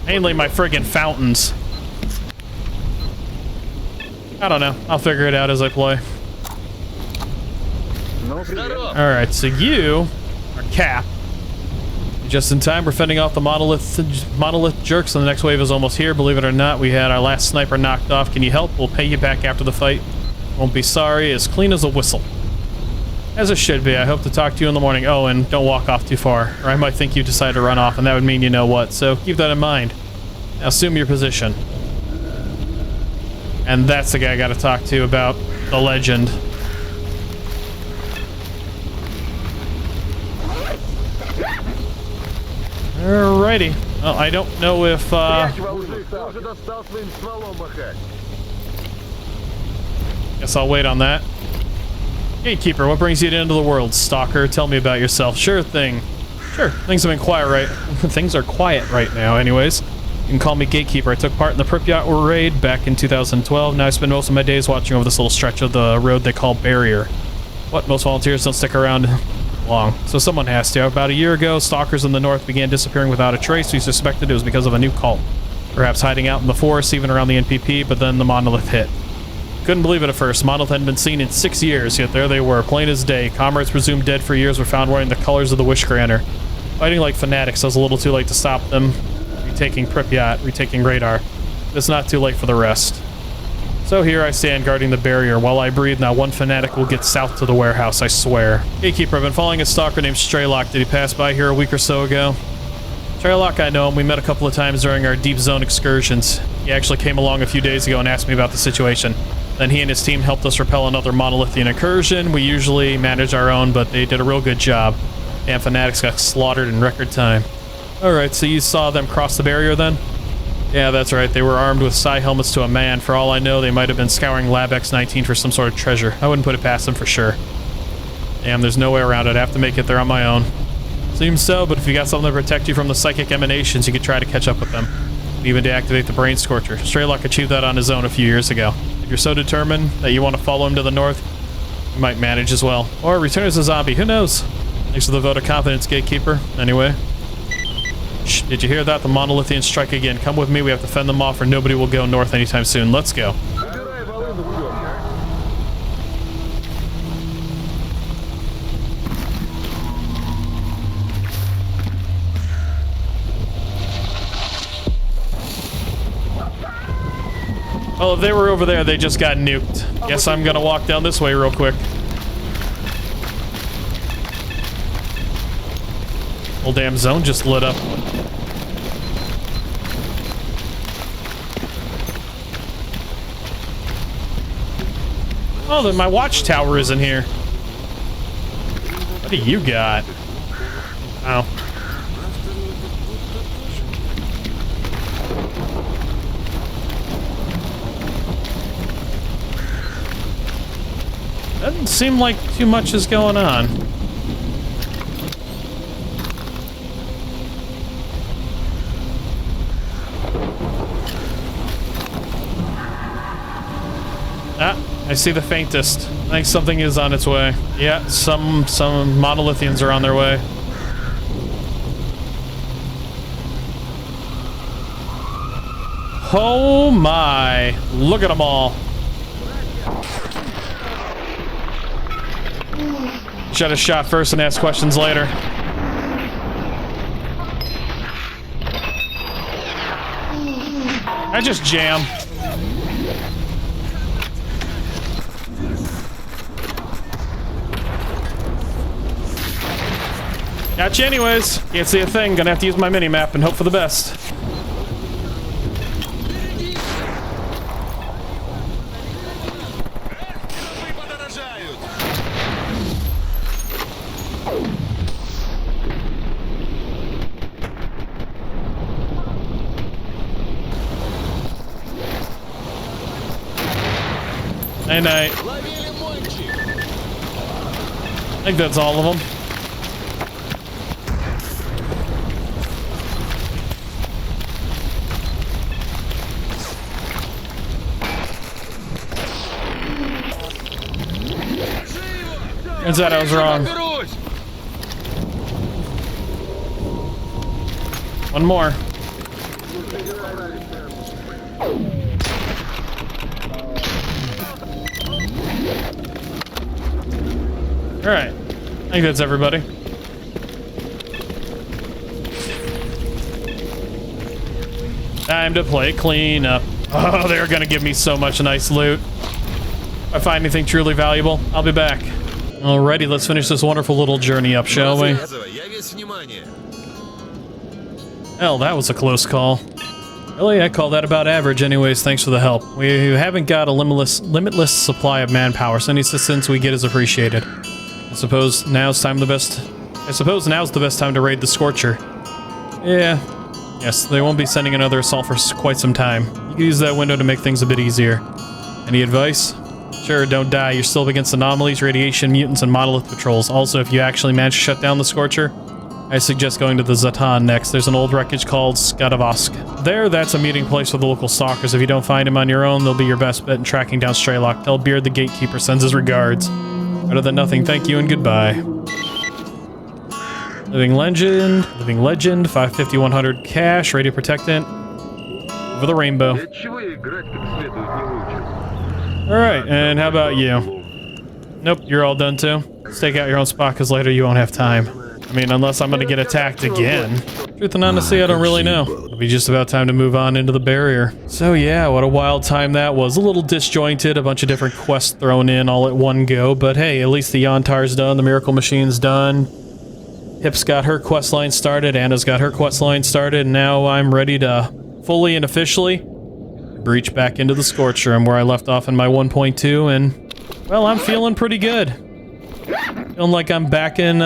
Mainly my friggin' fountains. I don't know. I'll figure it out as I play. Alright, so you are Cap. Just in time, we're fending off the monolith jerks, and the next wave is almost here. Believe it or not, we had our last sniper knocked off. Can you help? We'll pay you back after the fight. Won't be sorry. As clean as a whistle. As it should be. I hope to talk to you in the morning. Oh, and don't walk off too far, or I might think you decide to run off, and that would mean you know what. So keep that in mind. Now assume your position. And that's the guy I gotta talk to about the legend. Alrighty. Well, I don't know if, guess I'll wait on that. Gatekeeper, what brings you to the end of the world? Stalker, tell me about yourself. Sure thing. Sure, things have been quiet right... things are quiet right now, anyways. You can call me Gatekeeper. I took part in the Pripyat raid back in 2012. Now I spend most of my days watching over this little stretch of the road they call Barrier. What? Most volunteers don't stick around long, so someone has to. About a year ago, stalkers in the north began disappearing without a trace. We suspected it was because of a new cult. Perhaps hiding out in the forest, even around the NPP, but then the Monolith hit. Couldn't believe it at first. Monolith hadn't been seen in 6 years, yet there they were, plain as day. Comrades presumed dead for years were found wearing the colors of the Wish Granter. Fighting like fanatics, so it was a little too late to stop them. Retaking Pripyat, retaking radar. It's not too late for the rest. So here I stand guarding the barrier. While I breathe, now one fanatic will get south to the warehouse, I swear. Gatekeeper, I've been following a stalker named Straylock. Did he pass by here a week or so ago? Straylock, I know him. We met a couple of times during our deep zone excursions. He actually came along a few days ago and asked me about the situation. Then he and his team helped us repel another Monolithian incursion. We usually manage our own, but they did a real good job. And fanatics got slaughtered in record time. Alright, so you saw them cross the barrier then? Yeah, that's right. They were armed with psi helmets to a man. For all I know, they might have been scouring Lab X-19 for some sort of treasure. I wouldn't put it past them for sure. Damn, there's no way around it. I have to make it there on my own. Seems so, but if you got something to protect you from the psychic emanations, you could try to catch up with them. Even deactivate the Brain Scorcher. Straylock achieved that on his own a few years ago. If you're so determined that you want to follow him to the north, you might manage as well. Or return as a zombie, who knows? Thanks for the vote of confidence, Gatekeeper. Anyway. Shh, did you hear that? The Monolithians strike again. Come with me, we have to fend them off or nobody will go north anytime soon. Let's go. Well, if they were over there, they just got nuked. Guess I'm gonna walk down this way real quick. Whole damn zone just lit up. Oh, then my watchtower isn't here. What do you got? Oh. Doesn't seem like too much is going on. Ah, I see the faintest. I think something is on its way. Yeah, some Monolithians are on their way. Oh my, look at them all. Should have shot first and asked questions later. I just jam. Got you anyways. Can't see a thing. Gonna have to use my mini-map and hope for the best. Night night. I think that's all of them. Turns out I was wrong. One more. Alright. I think that's everybody. Time to play cleanup. Oh, they're gonna give me so much nice loot. If I find anything truly valuable, I'll be back. Alrighty, let's finish this wonderful little journey up, shall we? Hell, that was a close call. Really, I call that about average anyways, thanks for the help. We haven't got a limitless supply of manpower, so any assistance we get is appreciated. I suppose now's the best time to raid the Scorcher. Yeah. Yes, they won't be sending another assault for quite some time. You can use that window to make things a bit easier. Any advice? Sure, don't die. You're still up against anomalies, radiation, mutants, and monolith patrols. Also, if you actually manage to shut down the Scorcher, I suggest going to the Zatan next. There's an old wreckage called Skadavosk. There, that's a meeting place for the local stalkers. If you don't find him on your own, they'll be your best bet in tracking down Straylock. Tell Beard the gatekeeper sends his regards. Better than nothing, thank you and goodbye. Living Legend, 550, 100 cash, radio protectant, over the rainbow. Alright, and how about you? Nope, you're all done too. Stake out your own spot, because later you won't have time. I mean, unless I'm gonna get attacked again. Truth and honesty, I don't really know. It'll be just about time to move on into the barrier. So yeah, what a wild time that was. A little disjointed, a bunch of different quests thrown in all at one go, but hey, at least the Yontar's done, the Miracle Machine's done. Hip's got her quest line started, Anna's got her quest line started, and now I'm ready to fully and officially breach back into the Scorcher. I'm where I left off in my 1.2, and, well, I'm feeling pretty good. Feeling like I'm back in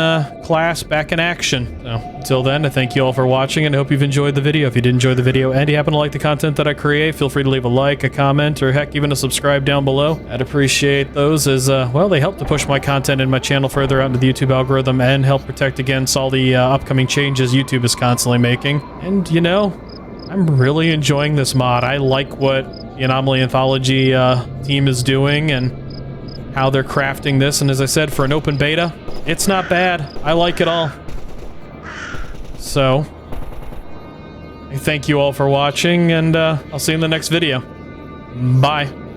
class, back in action. So, until then, I thank you all for watching, and I hope you've enjoyed the video. If you did enjoy the video and you happen to like the content that I create, feel free to leave a like, a comment, or heck, even a subscribe down below. I'd appreciate those as, well, they help to push my content and my channel further out into the YouTube algorithm and help protect against all the upcoming changes YouTube is constantly making. And, you know, I'm really enjoying this mod. I like what the Anomaly Anthology team is doing and how they're crafting this, and as I said, for an open beta, it's not bad. I like it all. So, I thank you all for watching, and I'll see you in the next video. Bye.